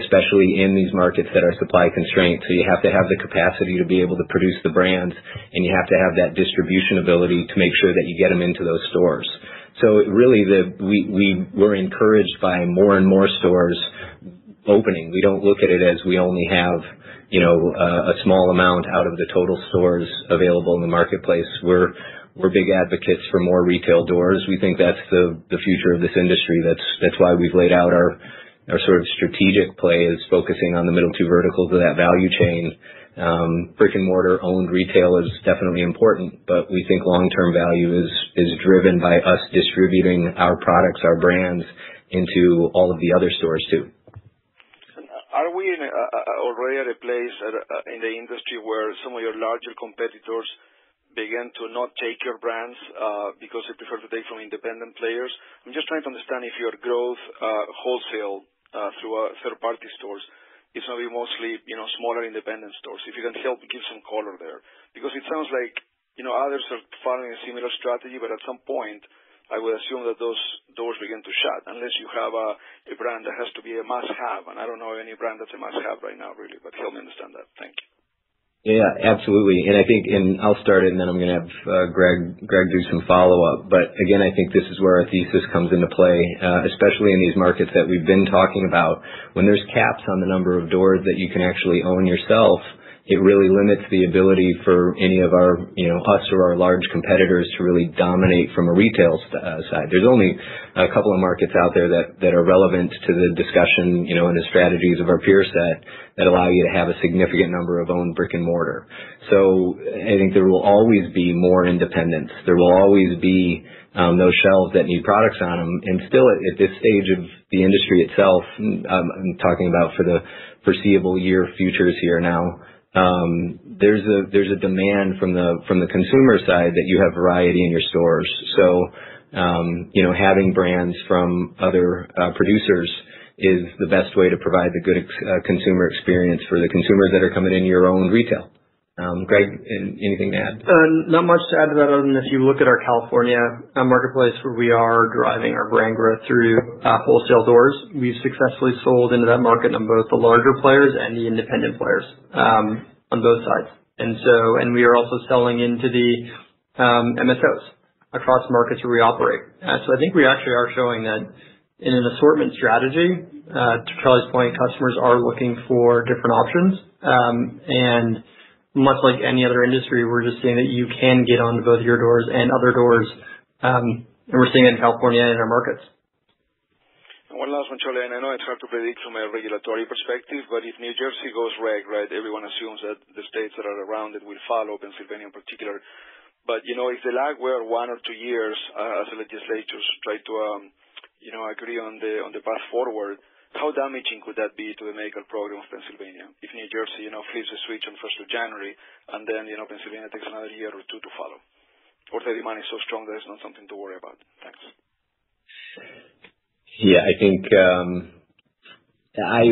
especially in these markets that are supply constrained. So you have to have the capacity to be able to produce the brands, and you have to have that distribution ability to make sure that you get them into those stores. So really we're encouraged by more and more stores opening. We don't look at it as we only have, a small amount out of the total stores available in the marketplace. We're big advocates for more retail doors. We think that's the future of this industry. That's why we've laid out our sort of strategic play is focusing on the middle 2 verticals of that value chain. Brick and mortar owned retail is definitely important, but we think long-term value is driven by us distributing our products, our brands into all of the other stores too. Are we already at a place in the industry where some of your larger competitors begin to not take your brands because they prefer to take from independent players? I'm just trying to understand if your growth wholesale through third-party stores is going to be mostly, smaller independent stores. If you can help give some color there. Because it sounds like, others are following a similar strategy, but at some point, I would assume that those doors begin to shut unless you have a brand that has to be a must-have. And I don't know any brand that's a must-have right now, really, but help me understand that. Thank you. Yeah, absolutely. And I think, and I'll start it and then I'm going to have Greg do some follow-up. But again, I think this is where our thesis comes into play, especially in these markets that we've been talking about. When there's caps on the number of doors that you can actually own yourself, it really limits the ability for any of our, us or our large competitors to really dominate from a retail side. There's only a couple of markets out there that are relevant to the discussion, and the strategies of our peer set that allow you to have a significant number of owned brick and mortar. So I think there will always be more independence. There will always be those shelves that need products on them. And still at this stage of the industry itself, I'm talking about for the foreseeable year futures here now, there's a demand from the consumer side that you have variety in your stores. So, having brands from other producers is the best way to provide the good consumer experience for the consumers that are coming in your own retail. Greg, anything to add? Not much to add to that other than if you look at our California marketplace where we are driving our brand growth through wholesale doors, we've successfully sold into that market on both the larger players and the independent players on both sides. And we are also selling into the MSOs across markets where we operate. So I think we actually are showing that in an assortment strategy, to Charlie's point, customers are looking for different options. And much like any other industry, we're just seeing that you can get onto both your doors and other doors. And we're seeing it in California and in our markets. And one last one, Charlie, and I know it's hard to predict from a regulatory perspective, but if New Jersey goes reg, right, everyone assumes that the states that are around it will follow, Pennsylvania in particular. But, if the lag were 1 or 2 years as the legislatures try to, agree on the path forward, how damaging could that be to the medical program of Pennsylvania if New Jersey, flips the switch on 1st of January and then, Pennsylvania takes another year or 2 to follow? Or the demand is so strong that it's not something to worry about? Thanks. Yeah, I think I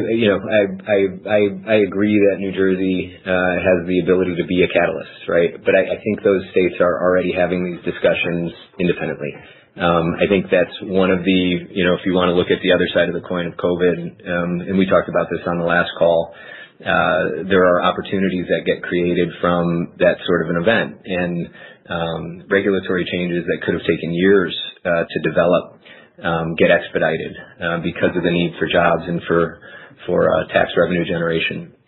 agree that New Jersey has the ability to be a catalyst, right? But I think those states are already having these discussions independently. I think that's one of the, if you want to look at the other side of the coin of COVID, and we talked about this on the last call, there are opportunities that get created from that sort of an event, and regulatory changes that could have taken years to develop get expedited because of the need for jobs and for tax revenue generation.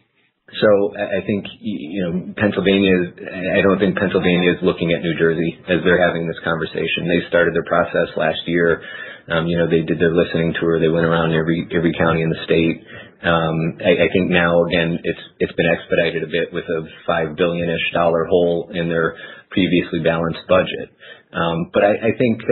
So I think, I don't think Pennsylvania is looking at New Jersey as they're having this conversation. They started their process last year. They did their listening tour. They went around every county in the state. I think now, again, it's been expedited a bit with a $5 billion-ish hole in their previously balanced budget. But I think,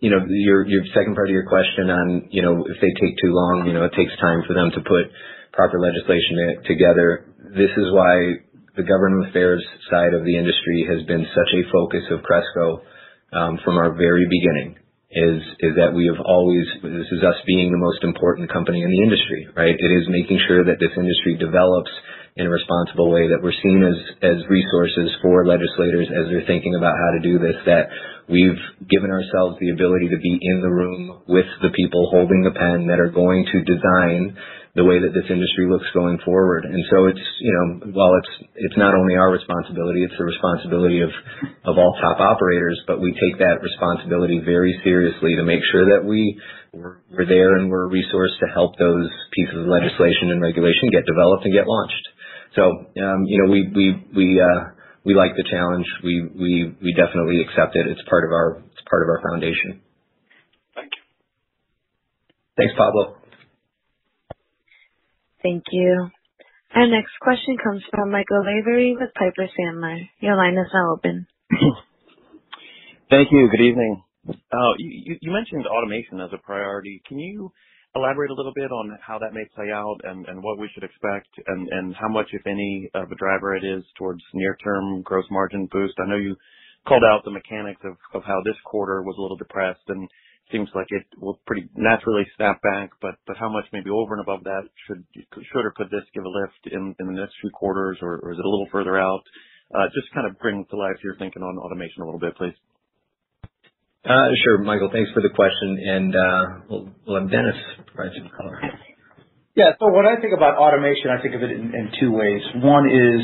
your second part of your question on, if they take too long, it takes time for them to put proper legislation together. This is why the government affairs side of the industry has been such a focus of Cresco from our very beginning. Is that we have always, this is us being the most important company in the industry, right? It is making sure that this industry develops in a responsible way, that we're seen as resources for legislators as they're thinking about how to do this, that we've given ourselves the ability to be in the room with the people holding the pen that are going to design the way that this industry looks going forward. And so it's, while it's not only our responsibility, it's the responsibility of all top operators, but we take that responsibility very seriously to make sure that we're there and we're a resource to help those pieces of legislation and regulation get developed and get launched. So, we like the challenge. We definitely accept it. It's part of our foundation. Thank you. Thanks, Pablo. Thank you. Our next question comes from Michael Lavery with Piper Sandler. Your line is now open. Thank you. Good evening. You mentioned automation as a priority. Can you elaborate a little bit on how that may play out and what we should expect and how much, if any, of a driver it is towards near-term gross margin boost? I know you called out the mechanics of how this quarter was a little depressed and seems like it will pretty naturally snap back, but how much maybe over and above that should or could this give a lift in the next few quarters, or is it a little further out? Just kind of bring to life your thinking on automation a little bit, please. Sure, Michael. Thanks for the question, and we'll have Dennis provide some color. Yeah. So when I think about automation, I think of it in two ways. One is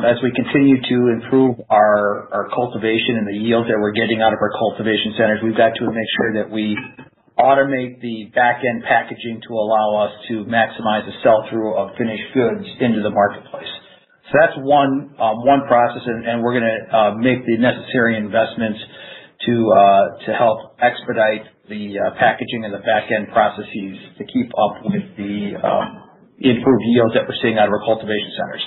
as we continue to improve our cultivation and the yields that we're getting out of our cultivation centers, we've got to make sure that we automate the back-end packaging to allow us to maximize the sell-through of finished goods into the marketplace. So that's one process, and we're going to make the necessary investments to help expedite the packaging and the back-end processes to keep up with the improved yields that we're seeing out of our cultivation centers.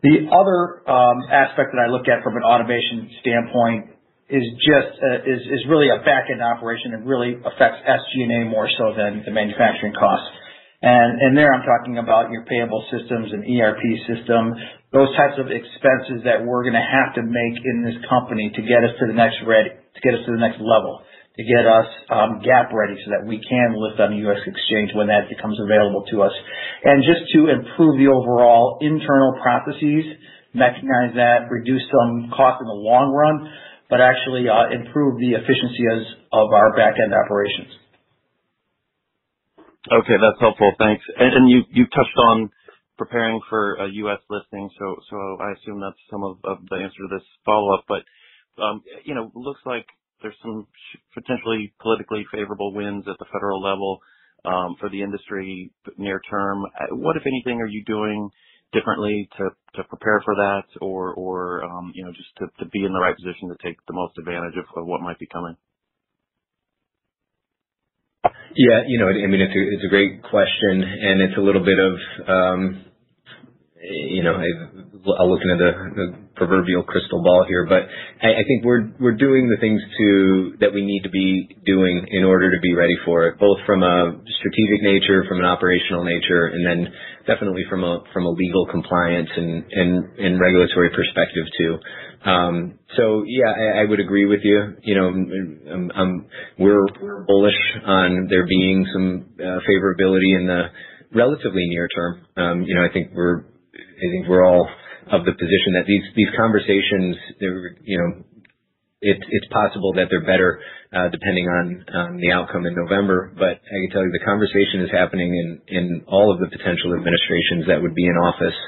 The other aspect that I look at from an automation standpoint is really a back-end operation. It really affects SG&A more so than the manufacturing costs. And there I'm talking about your payable systems and ERP system, those types of expenses that we're going to have to make in this company to get us to the next level, to get us GAAP ready so that we can list on the U.S. exchange when that becomes available to us. And just to improve the overall internal processes, recognize that, reduce some cost in the long run, but actually improve the efficiency of our back-end operations. Okay, that's helpful. Thanks. And you touched on preparing for a U.S. listing, so I assume that's some of the answer to this follow-up. But looks like there's some potentially politically favorable wins at the federal level for the industry near term. What, if anything, are you doing differently to prepare for that, or just to be in the right position to take the most advantage of what might be coming? Yeah, it's a great question, and it's a little bit of, I'll look into the proverbial crystal ball here, but I think we're doing the things that we need to be doing in order to be ready for it, both from a strategic nature, from an operational nature, and then definitely from a legal compliance and regulatory perspective too. So yeah, I would agree with you. We're bullish on there being some favorability in the relatively near term. I think we're all of the position that these conversations, it's possible that they're better depending on the outcome in November. But I can tell you the conversation is happening in all of the potential administrations that would be in office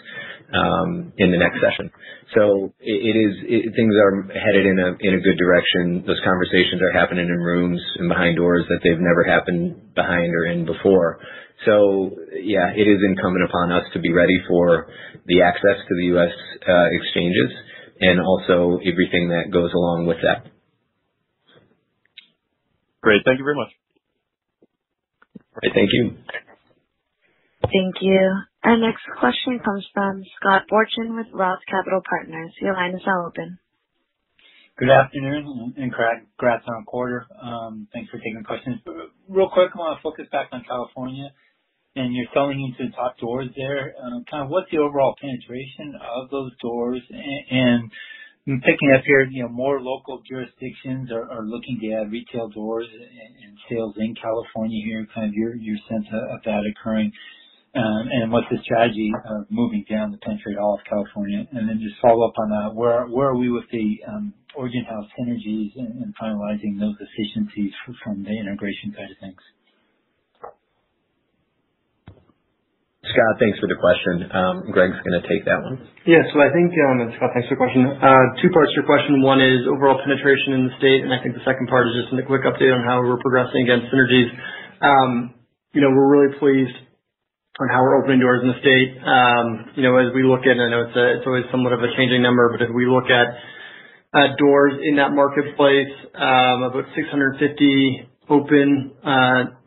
in the next session. So things are headed in a good direction. Those conversations are happening in rooms and behind doors that they've never happened behind or in before. So yeah, it is incumbent upon us to be ready for the access to the U.S. exchanges and also everything that goes along with that. Great. Thank you very much. All right, thank you. Thank you. Our next question comes from Scott Fortune with Roth Capital Partners. Your line is now open. Good afternoon, and congrats on the quarter. Thanks for taking the questions. Real quick, I want to focus back on California, and you're selling into the top doors there. Kind of what's the overall penetration of those doors? And picking up here, more local jurisdictions are looking to add retail doors and sales in California here. Kind of your sense of that occurring. And what's the strategy of moving down to penetrate all of California? And then just follow up on that, where are we with the Origin House synergies and finalizing those efficiencies from the integration side of things? Scott, thanks for the question. Greg's going to take that one. Yeah, so I think, Scott, thanks for the question. Two parts to your question. One is overall penetration in the state, and I think the second part is just a quick update on how we're progressing against synergies. We're really pleased on how we're opening doors in the state. As we look at, and I know it's always somewhat of a changing number, but if we look at doors in that marketplace, about 650 open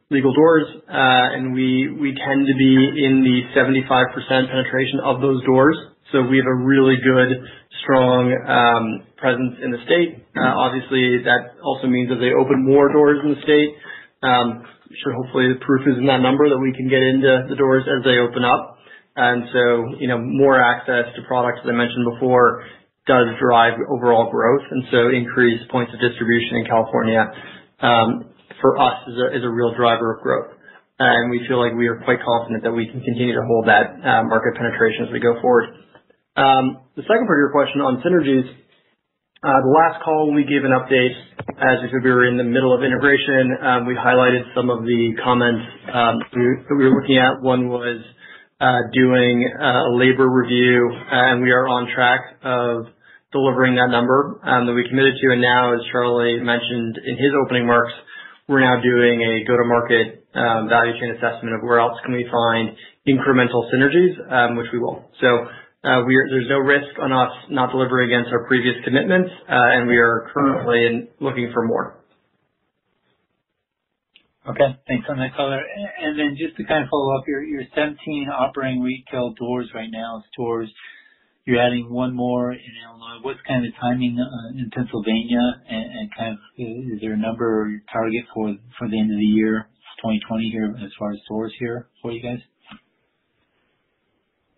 legal doors, and we tend to be in the 75% penetration of those doors. So we have a really good, strong presence in the state. Obviously, that also means that they open more doors in the state. Hopefully the proof is in that number that we can get into the doors as they open up. And so, more access to products, as I mentioned before, does drive overall growth. And so increased points of distribution in California for us is a real driver of growth. And we feel like we are quite confident that we can continue to hold that market penetration as we go forward. The second part of your question on synergies, The last call when we gave an update, as we said, we were in the middle of integration. We highlighted some of the comments that we were looking at. One was doing a labor review, and we are on track of delivering that number that we committed to. And now, as Charlie mentioned in his opening remarks, we're now doing a go-to-market value chain assessment of where else can we find incremental synergies, which we will. So there's no risk on us not delivering against our previous commitments, and we are currently looking for more. Okay, thanks on that color. And then just to kind of follow up, your 17 operating retail doors right now, stores, you're adding one more in Illinois. What's kind of the timing in Pennsylvania, and kind of is there a number or target for the end of the year, 2020 here, as far as stores here for you guys?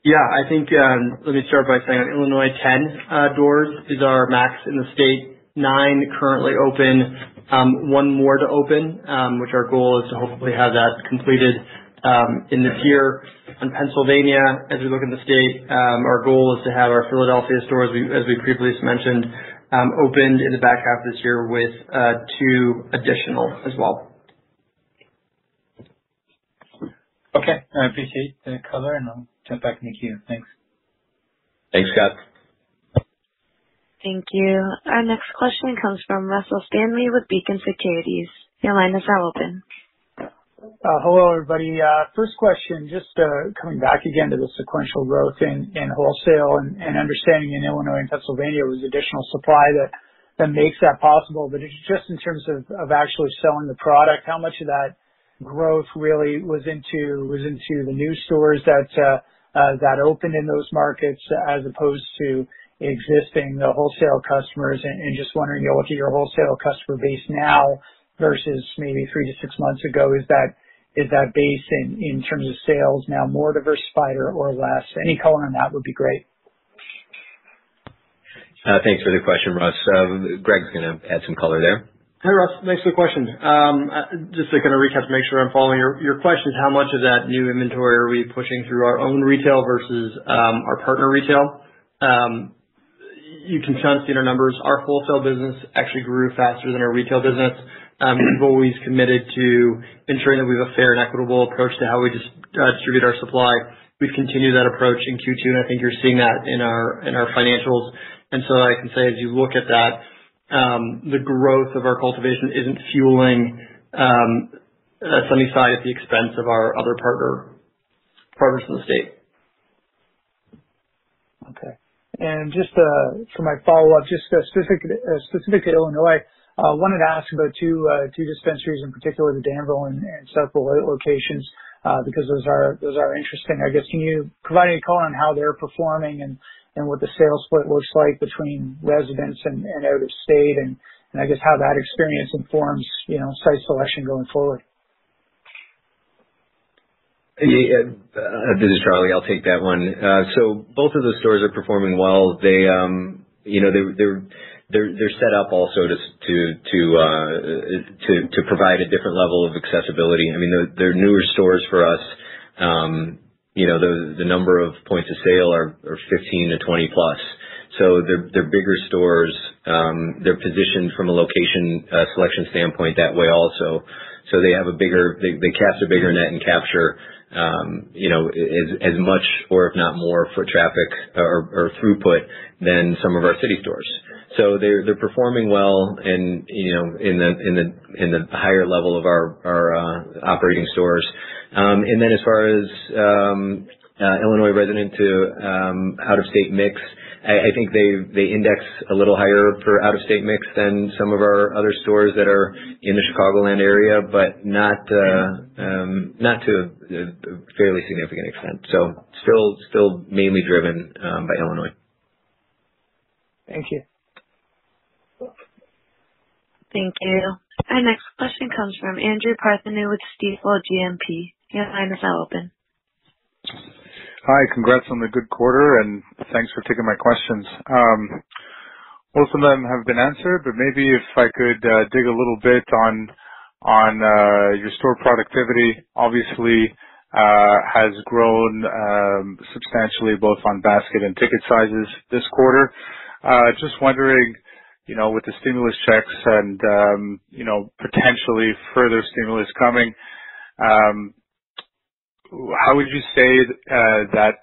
Yeah, I think, let me start by saying on Illinois, 10 doors is our max in the state, 9 currently open, one more to open, which our goal is to hopefully have that completed in this year. On Pennsylvania, as we look in the state, our goal is to have our Philadelphia stores, as we previously mentioned, opened in the back half of this year with 2 additional as well. Okay, I appreciate the color, and I'll jump back in the queue. Thanks. Thanks, Scott. Thank you. Our next question comes from Russell Stanley with Beacon Securities. Your line is now open. Hello, everybody. First question, just coming back again to the sequential growth in wholesale and understanding in Illinois and Pennsylvania was additional supply that makes that possible. But it's just in terms of actually selling the product, how much of that growth really was into the new stores that opened in those markets as opposed to existing wholesale customers, and just wondering, look at your wholesale customer base now versus maybe 3 to 6 months ago. Is that base in terms of sales now more diversified or less? Any color on that would be great. Thanks for the question, Russ. Greg's going to add some color there. Hi, Russ. Thanks for the question. Just to kind of recap to make sure I'm following your question is how much of that new inventory are we pushing through our own retail versus our partner retail? You can kind of see in our numbers, our wholesale business actually grew faster than our retail business. We've always committed to ensuring that we have a fair and equitable approach to how we distribute our supply. We've continued that approach in Q2, and I think you're seeing that in our financials. And so I can say, as you look at that, the growth of our cultivation isn't fueling Sunnyside at the expense of our other partners in the state. Okay. And just for my follow-up, just specific to Illinois, wanted to ask about two dispensaries in particular, the Danville and Southville locations, because those are interesting. I guess, can you provide any color on how they're performing and what the sales split looks like between residents and out of state, and I guess how that experience informs site selection going forward? Yeah, this is Charlie. I'll take that one. So both of those stores are performing well. They, they're set up also to provide a different level of accessibility. I mean, they're newer stores for us. The number of points of sale are 15 to 20 plus. So they're bigger stores. They're positioned from a location selection standpoint that way also. So they have they cast a bigger net and capture as much or if not more foot traffic or throughput than some of our city stores. So they're performing well in the higher level of our operating stores. And then as far as Illinois resident to out of state mix, I think they index a little higher for out of state mix than some of our other stores that are in the Chicagoland area, but not to a fairly significant extent. So still mainly driven by Illinois. Thank you. Thank you. Our next question comes from Andrew Partheniou with Stifel GMP. Your line is now open. Hi, congrats on the good quarter, and thanks for taking my questions. Most of them have been answered, but maybe if I could dig a little bit on your store productivity. Obviously, has grown substantially both on basket and ticket sizes this quarter. Just wondering, with the stimulus checks and, potentially further stimulus coming, how would you say that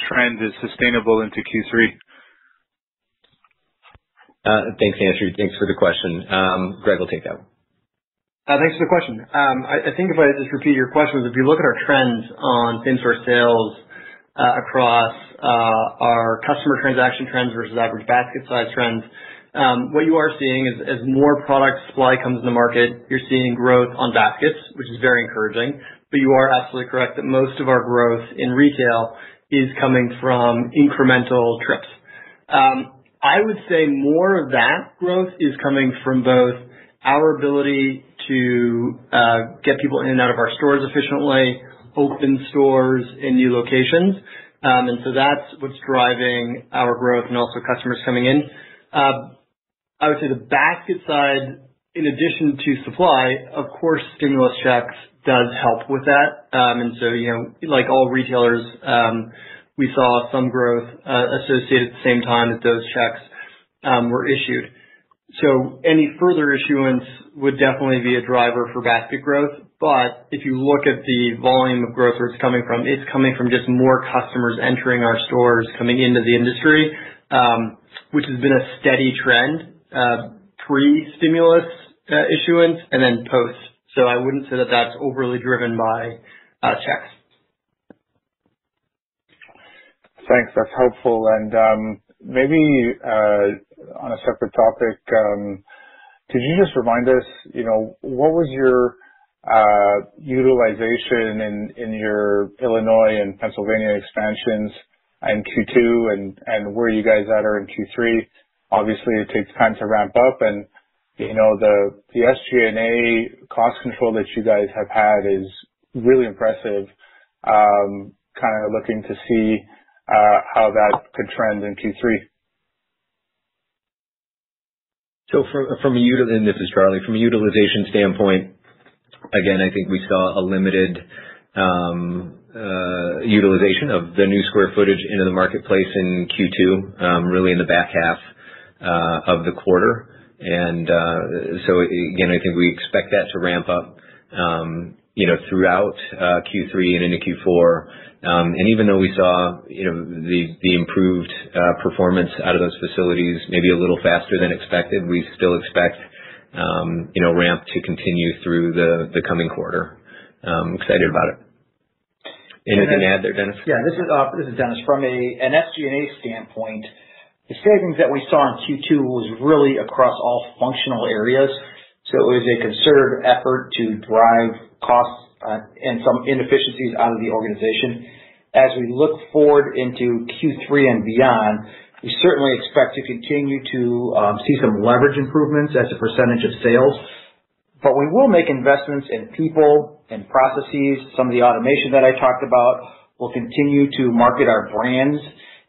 trend is sustainable into Q3? Thanks, Andrew. Thanks for the question. Greg will take that one. Thanks for the question. I think if I just repeat your question, if you look at our trends on same-store sales across our customer transaction trends versus average basket size trends, what you are seeing is as more product supply comes in the market, you're seeing growth on baskets, which is very encouraging. But you are absolutely correct that most of our growth in retail is coming from incremental trips. I would say more of that growth is coming from both our ability to get people in and out of our stores efficiently, open stores in new locations. And so that's what's driving our growth and also customers coming in. I would say the basket side, in addition to supply, of course, stimulus checks does help with that. And so, like all retailers, we saw some growth associated at the same time that those checks were issued. So any further issuance would definitely be a driver for basket growth. But if you look at the volume of growth where it's coming from just more customers entering our stores, coming into the industry, which has been a steady trend pre-stimulus issuance and then post. So I wouldn't say that that's overly driven by checks. Thanks. That's helpful. And maybe on a separate topic, could you just remind us, what was your utilization in your Illinois and Pennsylvania expansions in Q2 and where you guys are in Q3? Obviously, it takes time to ramp up, and the SG&A cost control that you guys have had is really impressive. Kind of looking to see how that could trend in Q3. So and this is Charlie, from a utilization standpoint, again, I think we saw a limited utilization of the new square footage into the marketplace in Q2, really in the back half of the quarter. And so again, I think we expect that to ramp up, throughout Q3 and into Q4. And even though we saw, the improved performance out of those facilities maybe a little faster than expected, we still expect, ramp to continue through the coming quarter. Excited about it. Anything to add there, Dennis? Yeah, this is Dennis. From an SG&A standpoint, the savings that we saw in Q2 was really across all functional areas. So it was a concerted effort to drive costs and some inefficiencies out of the organization. As we look forward into Q3 and beyond, we certainly expect to continue to see some leverage improvements as a percentage of sales. But we will make investments in people and processes. Some of the automation that I talked about will continue to market our brands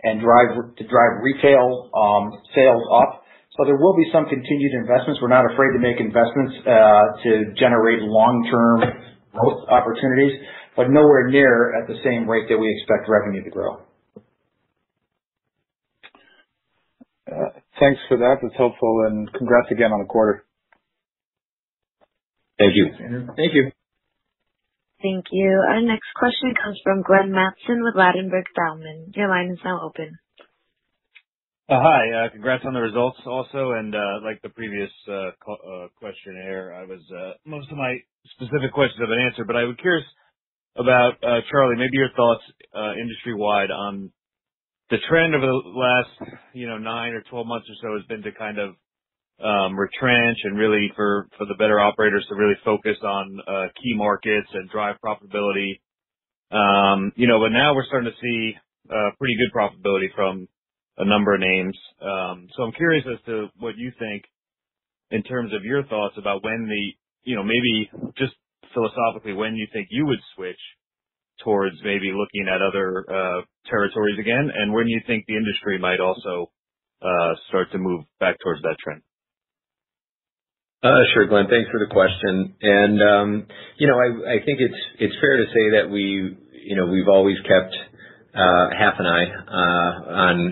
and drive retail sales up. So there will be some continued investments. We're not afraid to make investments to generate long-term growth opportunities, but nowhere near at the same rate that we expect revenue to grow. Thanks for that. That's helpful, and congrats again on the quarter. Thank you. Thank you. Thank you. Our next question comes from Glenn Mattson with Ladenburg Thalmann. Your line is now open. Hi. Congrats on the results also. And like the previous questionnaire, most of my specific questions have been answered, but I was curious about, Charlie, maybe your thoughts industry-wide on the trend over the last 9 or 12 months or so has been to kind of retrench and really for the better operators to really focus on key markets and drive profitability. But now we're starting to see pretty good profitability from a number of names. So I'm curious as to what you think in terms of your thoughts about when maybe just philosophically, when you think you would switch towards maybe looking at other territories again, and when you think the industry might also start to move back towards that trend. Sure, Glenn. Thanks for the question. And, I think it's fair to say that we've always kept half an eye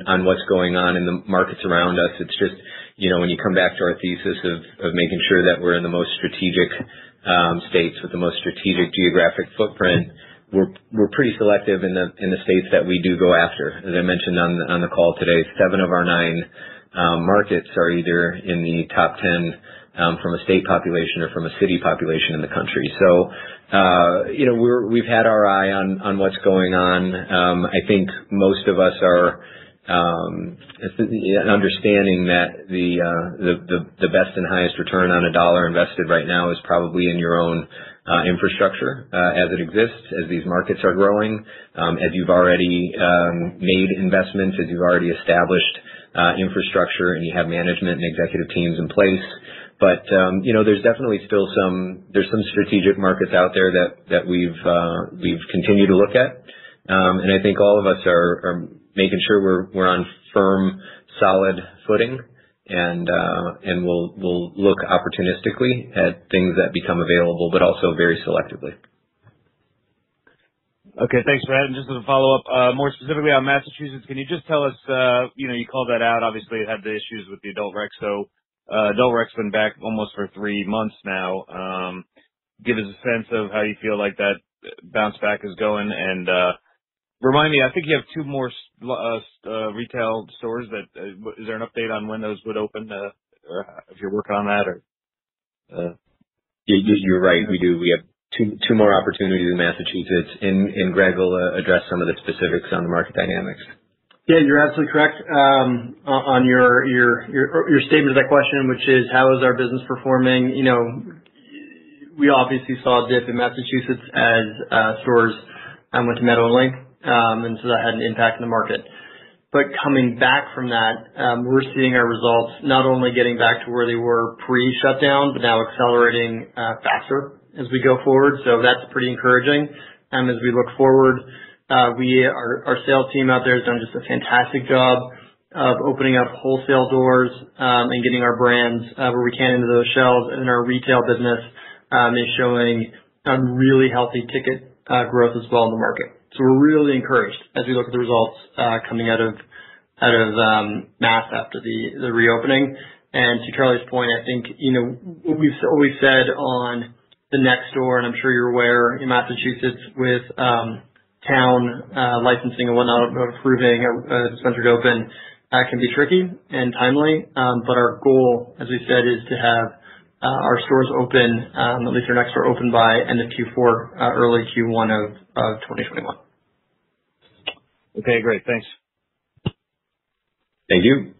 on what's going on in the markets around us. It's just, when you come back to our thesis of making sure that we're in the most strategic states with the most strategic geographic footprint, we're pretty selective in the states that we do go after. As I mentioned on the call today, 7 of our 9 markets are either in the top 10 from a state population or from a city population in the country. So, we've had our eye on what's going on. I think most of us are understanding that the best and highest return on a dollar invested right now is probably in your own infrastructure as it exists, as these markets are growing, as you've already made investments, as you've already established infrastructure, and you have management and executive teams in place. But there's definitely still some strategic markets out there that we've continued to look at, and I think all of us are making sure we're on firm, solid footing, and we'll look opportunistically at things that become available, but also very selectively. Okay, thanks for that. And just as a follow-up, more specifically on Massachusetts, can you just tell us, you called that out. Obviously, it had the issues with the adult rec, so adult rec's been back almost for 3 months now. Give us a sense of how you feel like that bounce back is going, and remind me, I think you have 2 more retail stores. Is there an update on when those would open, or if you're working on that? Or You're right, we do. We have two more opportunities in Massachusetts, and Greg will address some of the specifics on the market dynamics. Yeah, you're absolutely correct on your statement of that question, which is how is our business performing? We obviously saw a dip in Massachusetts as stores went to med only, and so that had an impact in the market. But coming back from that, we're seeing our results not only getting back to where they were pre-shutdown, but now accelerating faster as we go forward. So that's pretty encouraging. As we look forward, our sales team out there has done just a fantastic job of opening up wholesale doors and getting our brands where we can into those shelves. And our retail business is showing a really healthy ticket growth as well in the market. So we're really encouraged as we look at the results coming out of Mass after the reopening. And to Charlie's point, I think what we've always said on the next store, and I'm sure you're aware, in Massachusetts with town licensing and whatnot, approving a dispensary to open can be tricky and timely. But our goal, as we said, is to have our stores open, at least our next store open by end of Q4, early Q1 of 2021. Okay, great. Thanks. Thank you.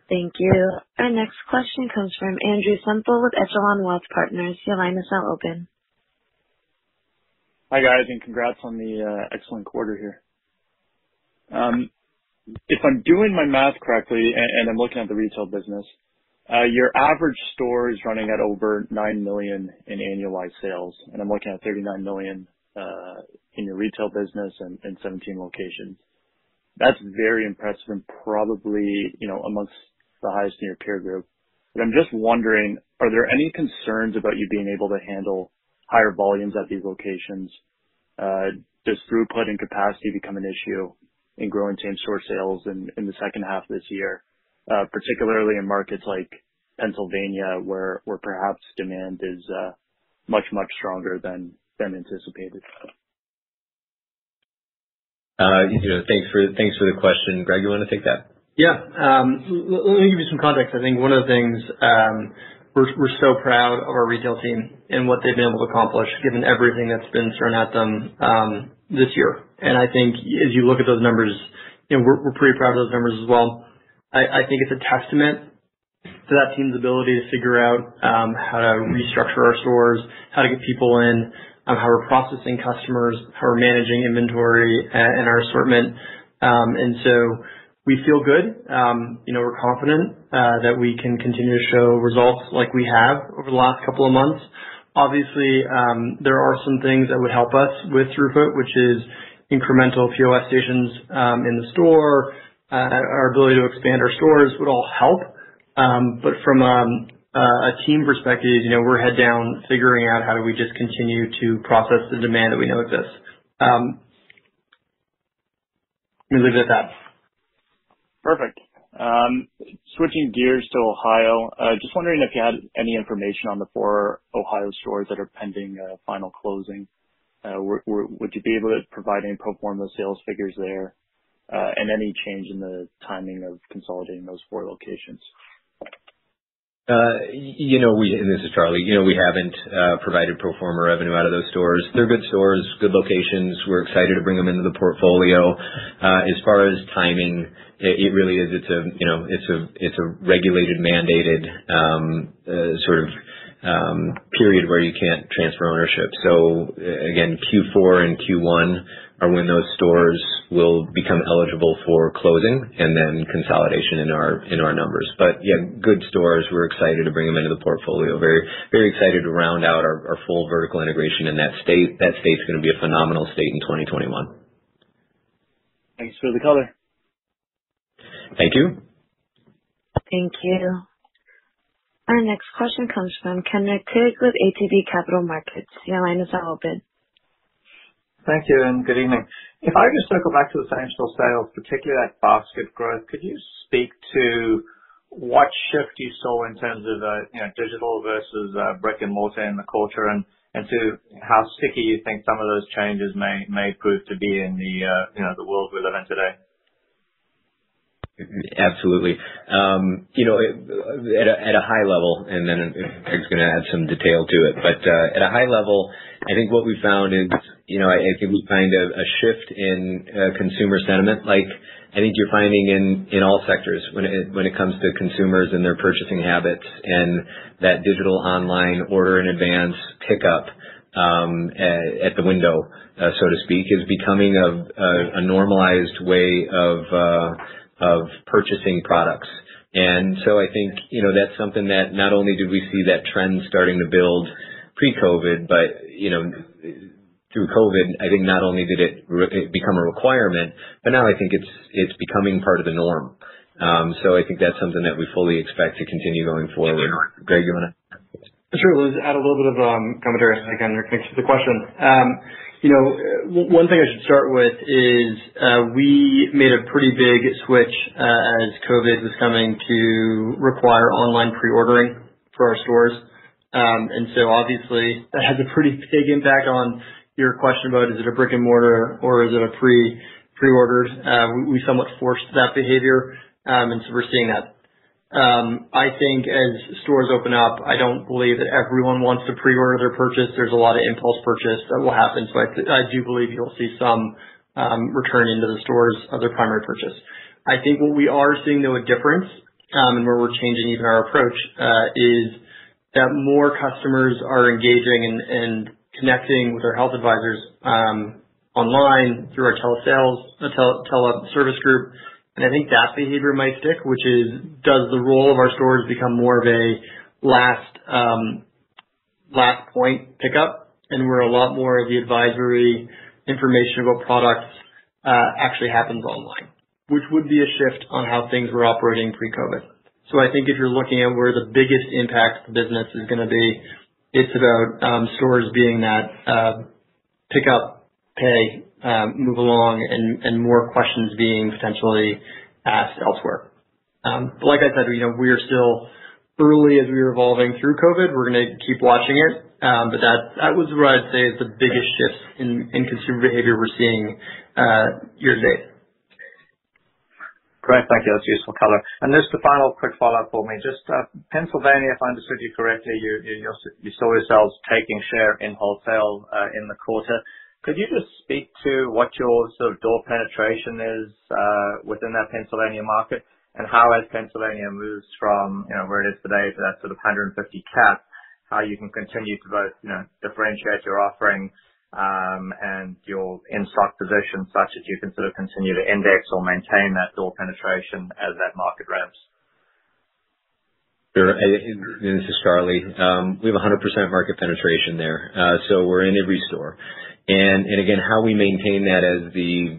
Thank you. Our next question comes from Andrew Semple with Echelon Wealth Partners. Your line is now open. Hi, guys, and congrats on the excellent quarter here. If I'm doing my math correctly, and I'm looking at the retail business, your average store is running at over $9 million in annualized sales, and I'm looking at $39 million in your retail business and 17 locations. That's very impressive and probably, amongst the highest in your peer group. But I'm just wondering, are there any concerns about you being able to handle higher volumes at these locations? Does throughput and capacity become an issue in growing same-store sales in the second half of this year, particularly in markets like Pennsylvania, where perhaps demand is much, much stronger than anticipated? Thanks for the question. Greg, you want to take that? Yeah. Let me give you some context. I think one of the things we're so proud of our retail team and what they've been able to accomplish, given everything that's been thrown at them this year. And I think as you look at those numbers, we're pretty proud of those numbers as well. I think it's a testament to that team's ability to figure out how to restructure our stores, how to get people in, how we're processing customers, how we're managing inventory and our assortment. And so we feel good. We're confident that we can continue to show results like we have over the last couple of months. Obviously, there are some things that would help us with throughput, which is incremental POS stations in the store. Our ability to expand our stores would all help. But from a team perspective, we're head down figuring out how do we just continue to process the demand that we know exists. Let me leave it at that. Perfect. Switching gears to Ohio, just wondering if you had any information on the 4 Ohio stores that are pending final closing. Would you be able to provide any pro forma sales figures there, and any change in the timing of consolidating those 4 locations? This is Charlie. We haven't provided pro forma revenue out of those stores. They're good stores, good locations. We're excited to bring them into the portfolio. As far as timing, it really is. It's a regulated, mandated sort of period where you can't transfer ownership. So again, Q4 and Q1 are when those stores will become eligible for closing and then consolidation in our numbers. But yeah, good stores. We're excited to bring them into the portfolio. Very, very excited to round out our full vertical integration in that state. That state's going to be a phenomenal state in 2021. Thanks for the color. Thank you. Thank you. Our next question comes from Ken Tig with ATB Capital Markets. Your line is now open. Thank you, and good evening. If I just circle back to the same-store sales, particularly that basket growth, could you speak to what shift you saw in terms of digital versus brick and mortar in the quarter, and to how sticky you think some of those changes may prove to be in the world we live in today? Absolutely. At a high level, and then Greg's going to add some detail to it, but at a high level, I think what we found is, I think we find a shift in consumer sentiment, like I think you're finding in all sectors when it comes to consumers and their purchasing habits, and that digital online order in advance pickup at the window, so to speak, is becoming a normalized way of purchasing products. And so I think, that's something that not only did we see that trend starting to build pre-COVID, but, through COVID, I think not only did it become a requirement, but now I think it's becoming part of the norm. So I think that's something that we fully expect to continue going forward. Greg, you want to? Sure. Let's add a little bit of commentary again. Thanks for the question. One thing I should start with is we made a pretty big switch as COVID was coming to require online pre-ordering for our stores. And so obviously that has a pretty big impact on your question about is it a brick and mortar or is it a pre-ordered. We somewhat forced that behavior, and so we're seeing that. I think as stores open up, I don't believe that everyone wants to pre-order their purchase. There's a lot of impulse purchase that will happen. So I do believe you'll see some return into the stores of their primary purchase. I think what we are seeing, though, a difference, and where we're changing even our approach, is that more customers are engaging and connecting with our health advisors online through our teleservice group. And I think that behavior might stick, which is, does the role of our stores become more of a last point pickup, and where a lot more of the advisory information about products actually happens online, which would be a shift on how things were operating pre-COVID. So I think if you're looking at where the biggest impact of the business is going to be, it's about stores being that pick up, pay, move along, and more questions being potentially asked elsewhere. But like I said, we are still early as we are evolving through COVID. We're going to keep watching it. But that was what I'd say is the biggest shift in consumer behavior we're seeing year to date. Great. Thank you. That's useful color. And just a final quick follow-up for me. Just Pennsylvania, if I understood you correctly, you saw yourselves taking share in wholesale in the quarter. Could you just speak to what your sort of door penetration is within that Pennsylvania market, and how as Pennsylvania moves from where it is today to that sort of 150 cap, how you can continue to both differentiate your offering and your in-stock position such that you can sort of continue to index or maintain that door penetration as that market ramps? Sure. This is Charlie. We have 100% market penetration there. So we're in every store. And again, how we maintain that as the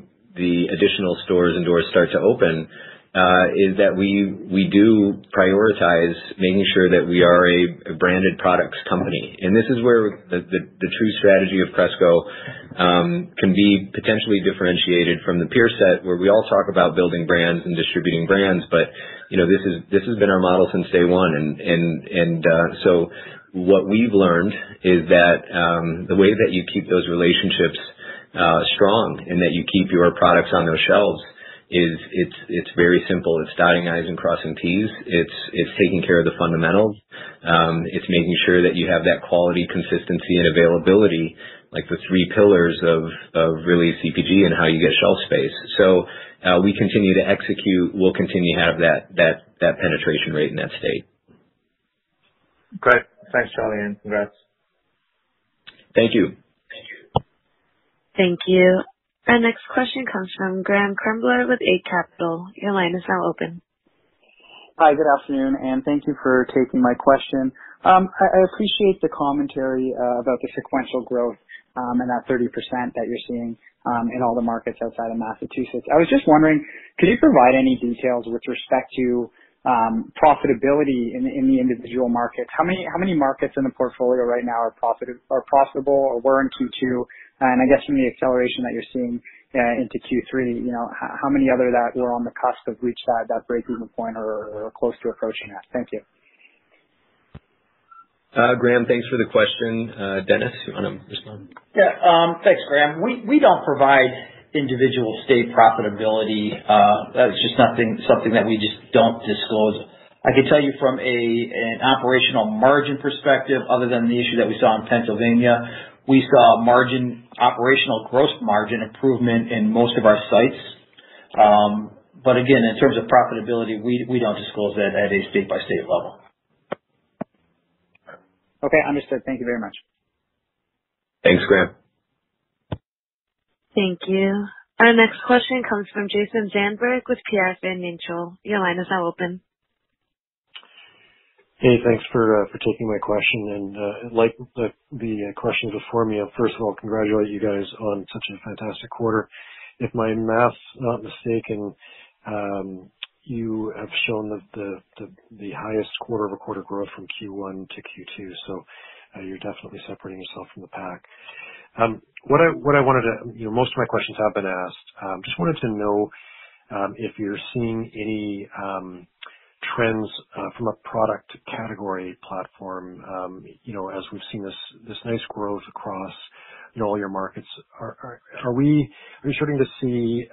additional stores and doors start to open is that we do prioritize making sure that we are a branded products company. And this is where the true strategy of Cresco can be potentially differentiated from the peer set, where we all talk about building brands and distributing brands, but this has been our model since day one. So what we've learned is that the way that you keep those relationships strong and that you keep your products on those shelves is it's very simple. It's dotting I's and crossing T's. It's taking care of the fundamentals. It's making sure that you have that quality, consistency, and availability, like the three pillars of really CPG and how you get shelf space. So we continue to execute. We'll continue to have that penetration rate in that state. Great. Thanks, Charlie, and congrats. Thank you. Thank you. Our next question comes from Graham Krembler with 8 Capital. Your line is now open. Hi, good afternoon, and thank you for taking my question. I appreciate the commentary about the sequential growth and that 30% that you're seeing in all the markets outside of Massachusetts. I was just wondering, could you provide any details with respect to profitability in the individual markets? How many markets in the portfolio right now are profitable or were in Q2? And I guess from the acceleration that you're seeing into Q3, how many other that were on the cusp of reach that break-even point or close to approaching that? Thank you. Graham, thanks for the question. Dennis, you want to respond? Yeah, thanks, Graham. We don't provide individual state profitability. That's just something that we just don't disclose. I can tell you from an operational margin perspective, other than the issue that we saw in Pennsylvania, we saw operational gross margin improvement in most of our sites. But again, in terms of profitability, we don't disclose that at a state-by-state level. Okay, understood. Thank you very much. Thanks, Graham. Thank you. Our next question comes from Jason Zandberg with PR Financial. Your line is now open. Hey, thanks for taking my question. And like the questions before me, first of all, congratulate you guys on such a fantastic quarter. If my math's not mistaken, you have shown the highest quarter-over-quarter growth from Q1 to Q2. So you're definitely separating yourself from the pack. What I wanted to, most of my questions have been asked. Just wanted to know if you're seeing any trends from a product category platform. As we've seen this nice growth across all your markets, are you starting to see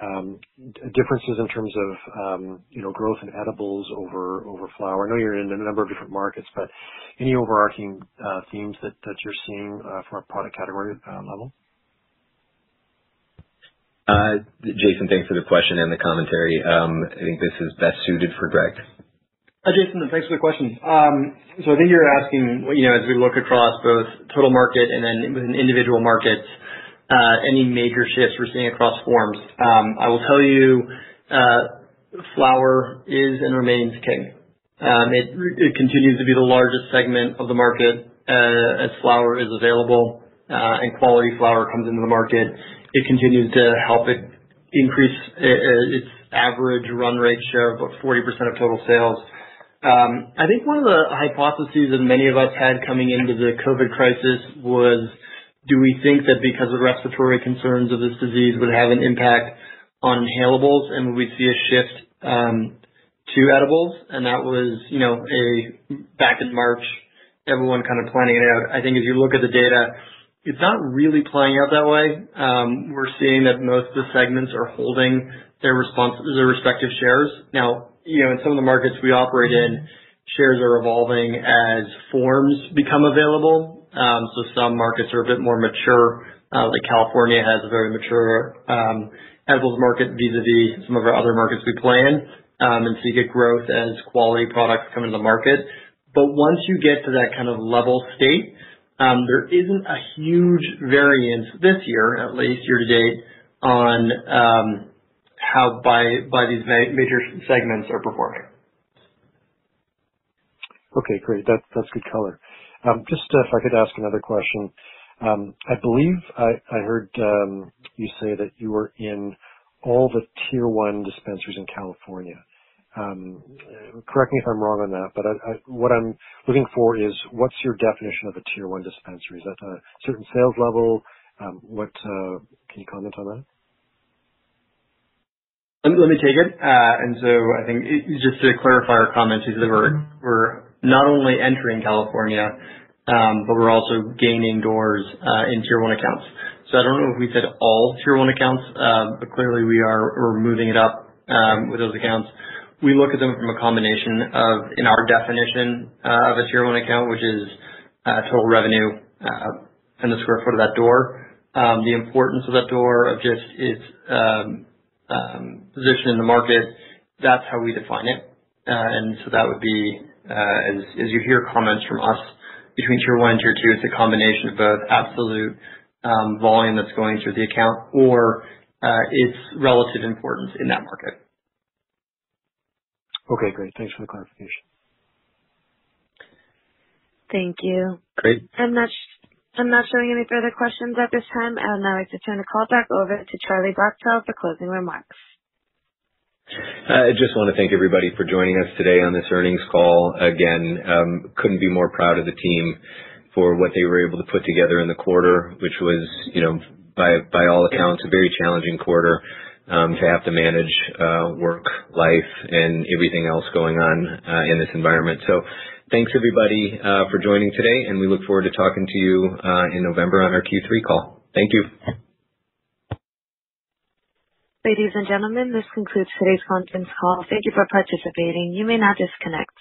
differences in terms of growth in edibles over flower? I know you're in a number of different markets, but any overarching themes that you're seeing from a product category level? Jason, thanks for the question and the commentary. I think this is best suited for Greg. Hi, Jason, thanks for the question. So I think you're asking, as we look across both total market and then within individual markets, any major shifts we're seeing across forms. I will tell you, flower is and remains king. It continues to be the largest segment of the market as flower is available and quality flower comes into the market. It continues to help it increase its average run rate share of about 40% of total sales. I think one of the hypotheses that many of us had coming into the COVID crisis was, do we think that because of respiratory concerns of this disease would have an impact on inhalables, and would we see a shift to edibles? And that was, back in March, everyone kind of planning it out. I think if you look at the data, it's not really playing out that way. We're seeing that most of the segments are holding their respective shares. Now, in some of the markets we operate in, shares are evolving as forms become available. So some markets are a bit more mature, like California has a very mature edibles market vis-a-vis some of our other markets we play in, and so you get growth as quality products come into the market. But once you get to that kind of level state, there isn't a huge variance this year, at least year to date, on how by these major segments are performing. Okay, great. That's good color. Just if I could ask another question. I believe I heard you say that you were in all the Tier 1 dispensaries in California. correct me if I'm wrong on that, but what I'm looking for is what's your definition of a tier 1 dispensary? Is that a certain sales level? Can you comment on that? Let me take it. And so I think just to clarify our comments is that we're not only entering California, but we're also gaining doors in tier 1 accounts. So I don't know if we said all tier 1 accounts, but clearly we're moving it up with those accounts. We look at them from a combination of, in our definition of a tier 1 account, which is total revenue and the square foot of that door, the importance of that door, of just its position in the market. That's how we define it. And so that would be, as you hear comments from us between tier 1 and tier 2, it's a combination of both absolute volume that's going through the account or its relative importance in that market. Okay, great. Thanks for the clarification. Thank you. Great. I'm not showing any further questions at this time. I would now like to turn the call back over to Charlie Bachtell for closing remarks. I just want to thank everybody for joining us today on this earnings call. Again, couldn't be more proud of the team for what they were able to put together in the quarter, which was, by all accounts, a very challenging quarter to have to manage work, life, and everything else going on in this environment. So thanks, everybody, for joining today, and we look forward to talking to you in November on our Q3 call. Thank you. Ladies and gentlemen, this concludes today's conference call. Thank you for participating. You may now disconnect.